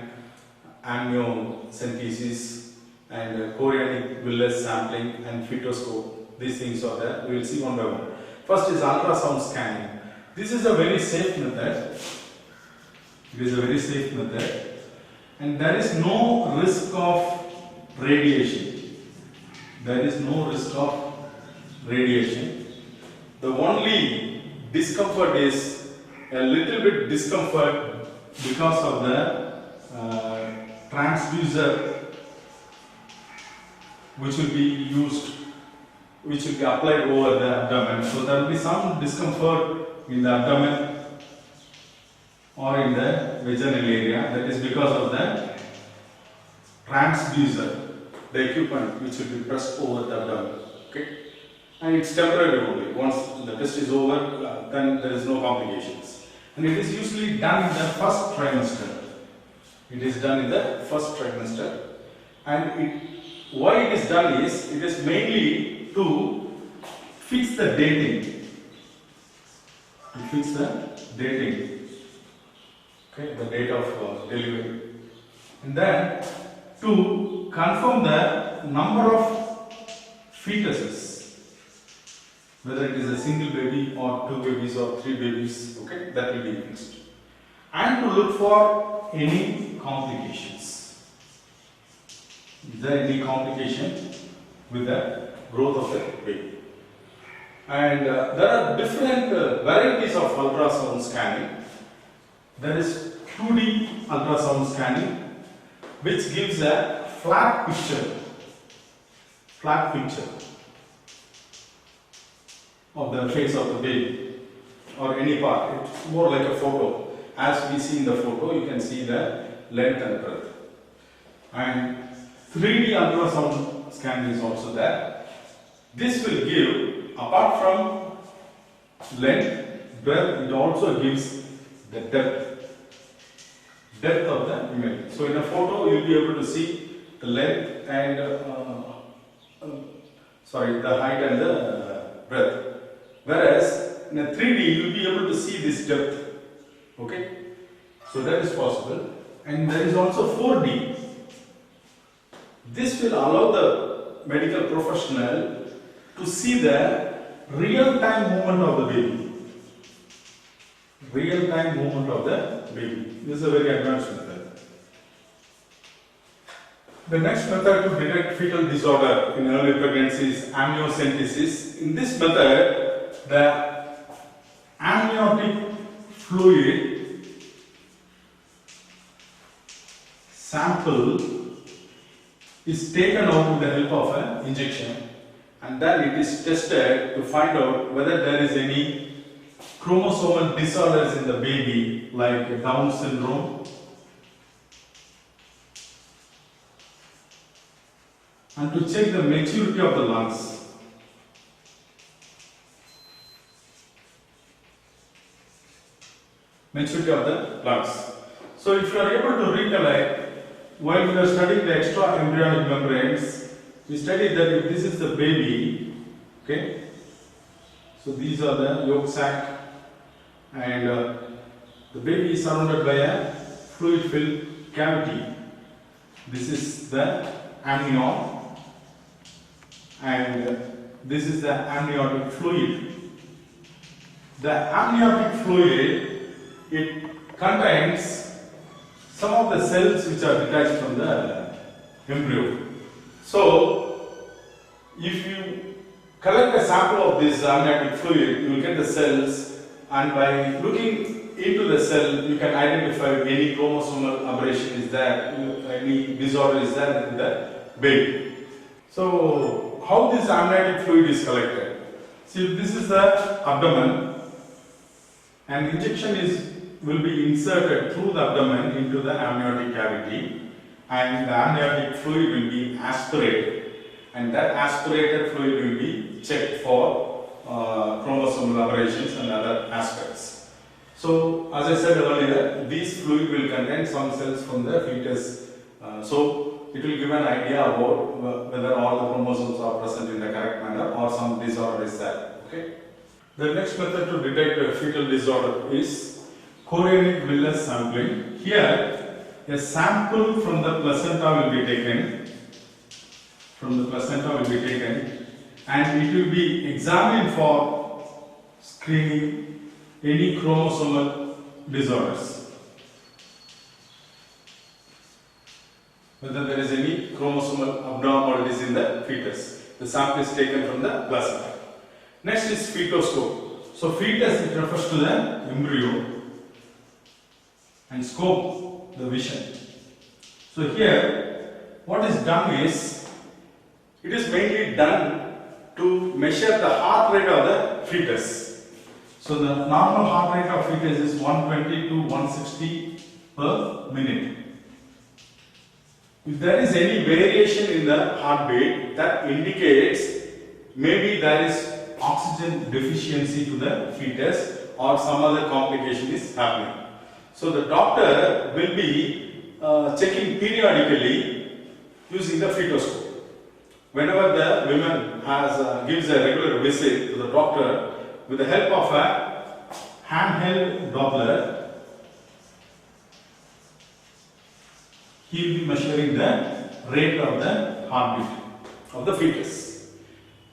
S1: amniocentesis, and chorionic villus sampling and fetoscope. These things are there. We will see one by one. First is ultrasound scanning. This is a very safe method. And there is no risk of radiation. The only discomfort is a little bit discomfort because of the transducer which will be used, which will be applied over the abdomen. So there will be some discomfort in the abdomen or in the vaginal area. That is because of the transducer, the equipment which will be pressed over the abdomen. Okay, and it's temporary only. Once the test is over, then there is no complications. And it is usually done in the first trimester. It is done in the first trimester, and why it is done is, it is mainly to fix the dating. To fix the dating. Okay, the date of delivery. And then to confirm the number of fetuses, whether it is a single baby or 2 babies or 3 babies, okay, that will be fixed. And to look for any complications. Is there any complication with the growth of the baby? And there are different varieties of ultrasound scanning. There is 2D ultrasound scanning, which gives a flat picture of the face of the baby or any part. It's more like a photo. As we see in the photo, you can see the length and breadth. And 3D ultrasound scan is also there. This will give, apart from length, breadth, it also gives the depth of the image. So in a photo, you will be able to see the length and the height and the breadth. Whereas in a 3D, you will be able to see this depth. Okay, so that is possible. And there is also 4D. This will allow the medical professional to see the real-time movement of the baby. Real-time movement of the baby. This is a very advanced method. The next method to detect fetal disorder in early pregnancy is amniocentesis. In this method, the amniotic fluid sample is taken out with the help of an injection, and then it is tested to find out whether there is any chromosomal disorders in the baby, like Down syndrome, and to check the maturity of the lungs. Maturity of the lungs. So if you are able to recollect, while we are studying the extra embryonic membranes, we studied that if this is the baby, okay, so these are the yolk sac, and the baby is surrounded by a fluid filled cavity. This is the amnion, and this is the amniotic fluid. The amniotic fluid, it contains some of the cells which are detached from the embryo. So, if you collect a sample of this amniotic fluid, you will get the cells, and by looking into the cell, you can identify any chromosomal aberration is there, any disorder is there in the baby. So, how this amniotic fluid is collected? See, this is the abdomen, and injection will be inserted through the abdomen into the amniotic cavity, and the amniotic fluid will be aspirated, and that aspirated fluid will be checked for chromosomal aberrations and other aspects. So, as I said earlier, this fluid will contain some cells from the fetus, so it will give an idea about whether all the chromosomes are present in the correct manner or some disorder is there. Okay. The next method to detect a fetal disorder is chorionic villus sampling. Here, a sample from the placenta will be taken. And it will be examined for screening any chromosomal disorders. Whether there is any chromosomal abnormalities in the fetus. The sample is taken from the placenta. Next is fetoscope. So fetus, it refers to the embryo, and scope, the vision. So here, what is done is, it is mainly done to measure the heart rate of the fetus. So the normal heart rate of fetus is 120 to 160 per minute. If there is any variation in the heartbeat, that indicates maybe there is oxygen deficiency to the fetus or some other complication is happening. So the doctor will be checking periodically using the fetoscope. Whenever the woman gives a regular visit to the doctor, with the help of a handheld Doppler, he will be measuring the rate of the heartbeat of the fetus.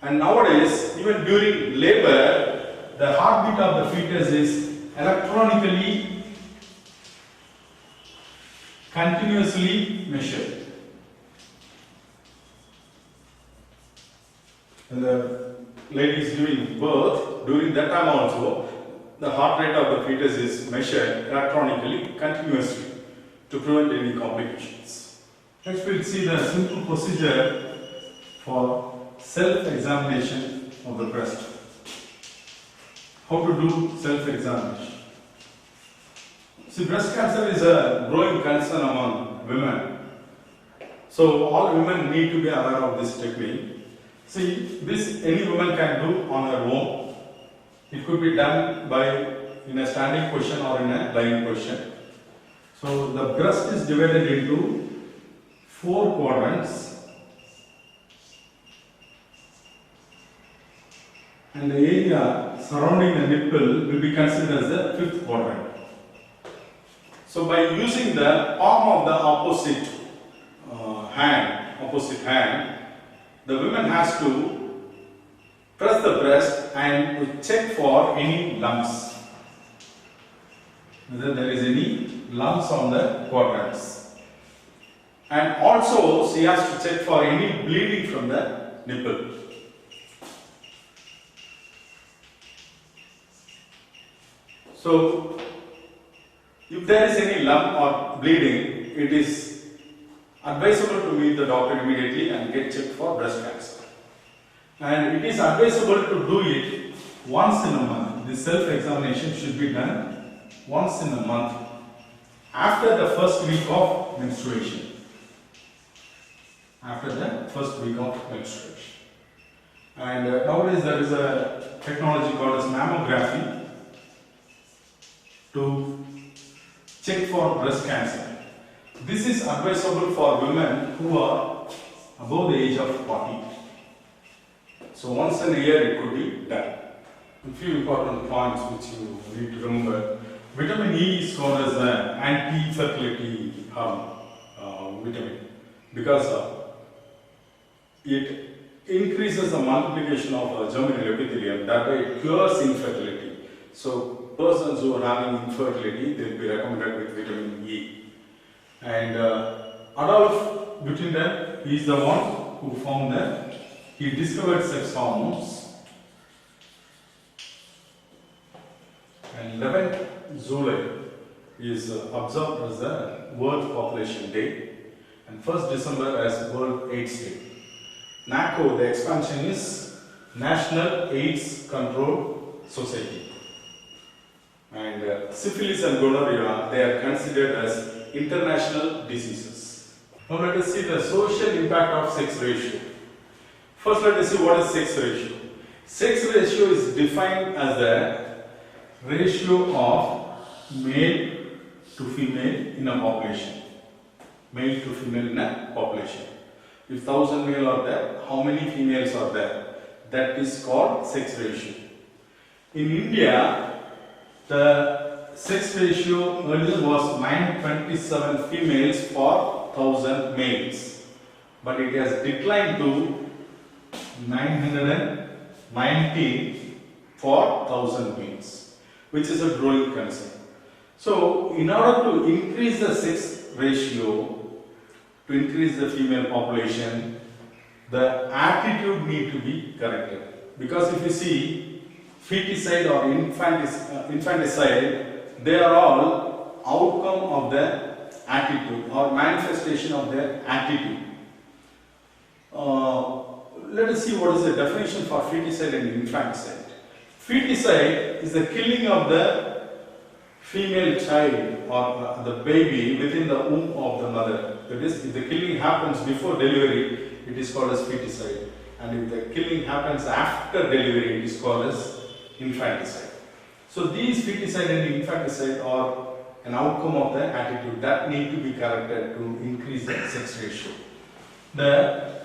S1: And nowadays, even during labor, the heartbeat of the fetus is electronically continuously measured. And the lady is giving birth, during that time also, the heart rate of the fetus is measured electronically, continuously, to prevent any complications. Next we will see the simple procedure for self-examination of the breast. How to do self-examination? See, breast cancer is a growing concern among women. So all women need to be aware of this technique. See, this any woman can do on her own. It could be done in a standing position or in a lying position. So the breast is divided into 4 quadrants, and the area surrounding the nipple will be considered as the 5th quadrant. So by using the palm of the opposite hand, the woman has to press the breast and check for any lumps, whether there is any lumps on the quadrants, and also she has to check for any bleeding from the nipple. So if there is any lump or bleeding, it is advisable to meet the doctor immediately and get checked for breast cancer. And it is advisable to do it once in a month. This self-examination should be done once in a month after the first week of menstruation. After the first week of menstruation. And nowadays there is a technology called as mammography to check for breast cancer. This is advisable for women who are above the age of 40. So once in a year it could be done. A few important points which you need to remember. Vitamin E is called as an anti-fertility vitamin because it increases the multiplication of germinal epithelium, that way it cures infertility. So persons who are having infertility, they will be recommended with vitamin E. And Adolf Butenandt, he is the one who found that he discovered sex hormones. And 11th July is observed as the World Population Day, and 1st December as World AIDS Day. NACO, the expansion is National AIDS Control Society. And syphilis and gonorrhea, they are considered as international diseases. Now let us see the social impact of sex ratio. First let us see what is sex ratio. Sex ratio is defined as the ratio of male to female in a population. Male to female in a population. If 1000 male are there, how many females are there? That is called sex ratio. In India, the sex ratio earlier was 927 females for 1000 males, but it has declined to 990 for 1000 males, which is a growing concern. So, in order to increase the sex ratio, to increase the female population, the attitude need to be corrected. Because if you see, feticide or infanticide, they are all outcome of the attitude or manifestation of their attitude. Let us see what is the definition for feticide and infanticide. Feticide is the killing of the female child or the baby within the womb of the mother. That is, if the killing happens before delivery, it is called as feticide. And if the killing happens after delivery, it is called as infanticide. So these feticide and infanticide are an outcome of the attitude that need to be corrected to increase the sex ratio. The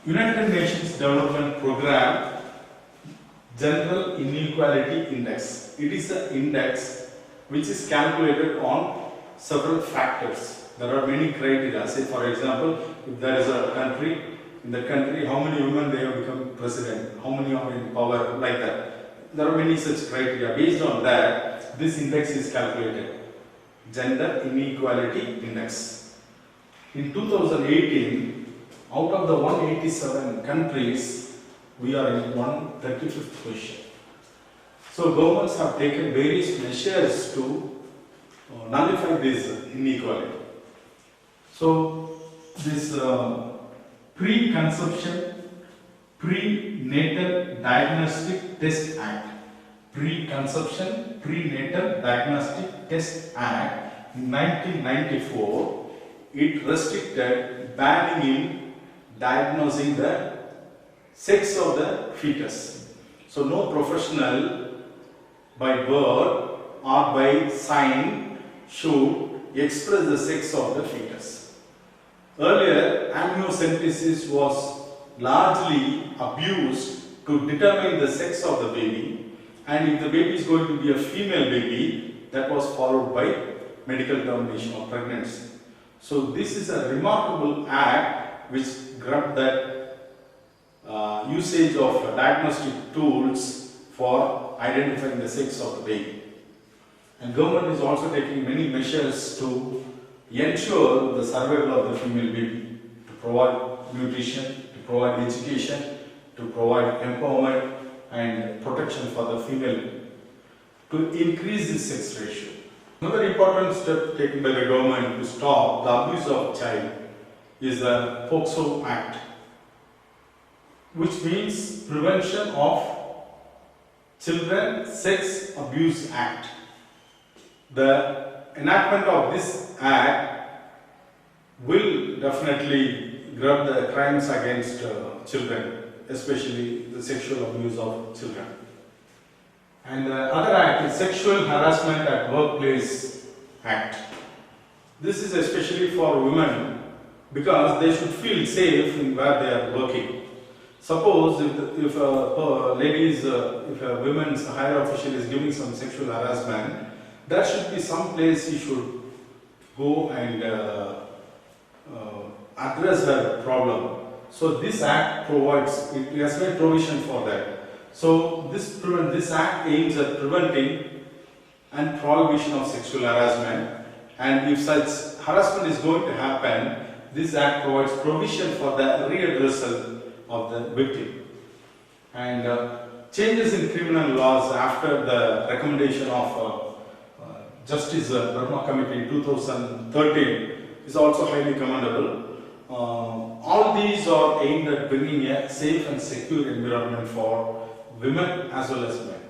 S1: United Nations Development Program General Inequality Index. It is an index which is calculated on several factors. There are many criteria. Say for example, if there is a country, in the country how many women they have become president, how many are in power, like that. There are many such criteria. Based on that, this index is calculated. Gender Inequality Index. In 2018, out of the 187 countries, we are in 135th position. So governments have taken various measures to nullify this inequality. So this Preconception Prenatal Diagnostic Test Act, Preconception Prenatal Diagnostic Test Act in 1994, it restricted banning in diagnosing the sex of the fetus. So no professional by word or by sign should express the sex of the fetus. Earlier, amniocentesis was largely abused to determine the sex of the baby, and if the baby is going to be a female baby, that was followed by medical termination of pregnancy. So this is a remarkable act which grabbed that usage of diagnostic tools for identifying the sex of the baby. And government is also taking many measures to ensure the survival of the female baby, to provide nutrition, to provide education, to provide empowerment and protection for the female, to increase the sex ratio. Another important step taken by the government to stop the abuse of child is the POCSO Act, which means Prevention of Children Sex Abuse Act. The enactment of this act will definitely curb the crimes against children, especially the sexual abuse of children. And the other act is Sexual Harassment at Workplace Act. This is especially for women because they should feel safe in where they are working. Suppose if a woman's higher official is giving some sexual harassment, there should be some place he should go and address her problem. So this act provides, it has made provision for that. So this act aims at preventing and prohibition of sexual harassment, and if such harassment is going to happen, this act provides provision for the readdressal of the victim. And changes in criminal laws after the recommendation of Justice Burma Committee in 2013 is also highly commendable. All these are aimed at bringing a safe and secure environment for women as well as men.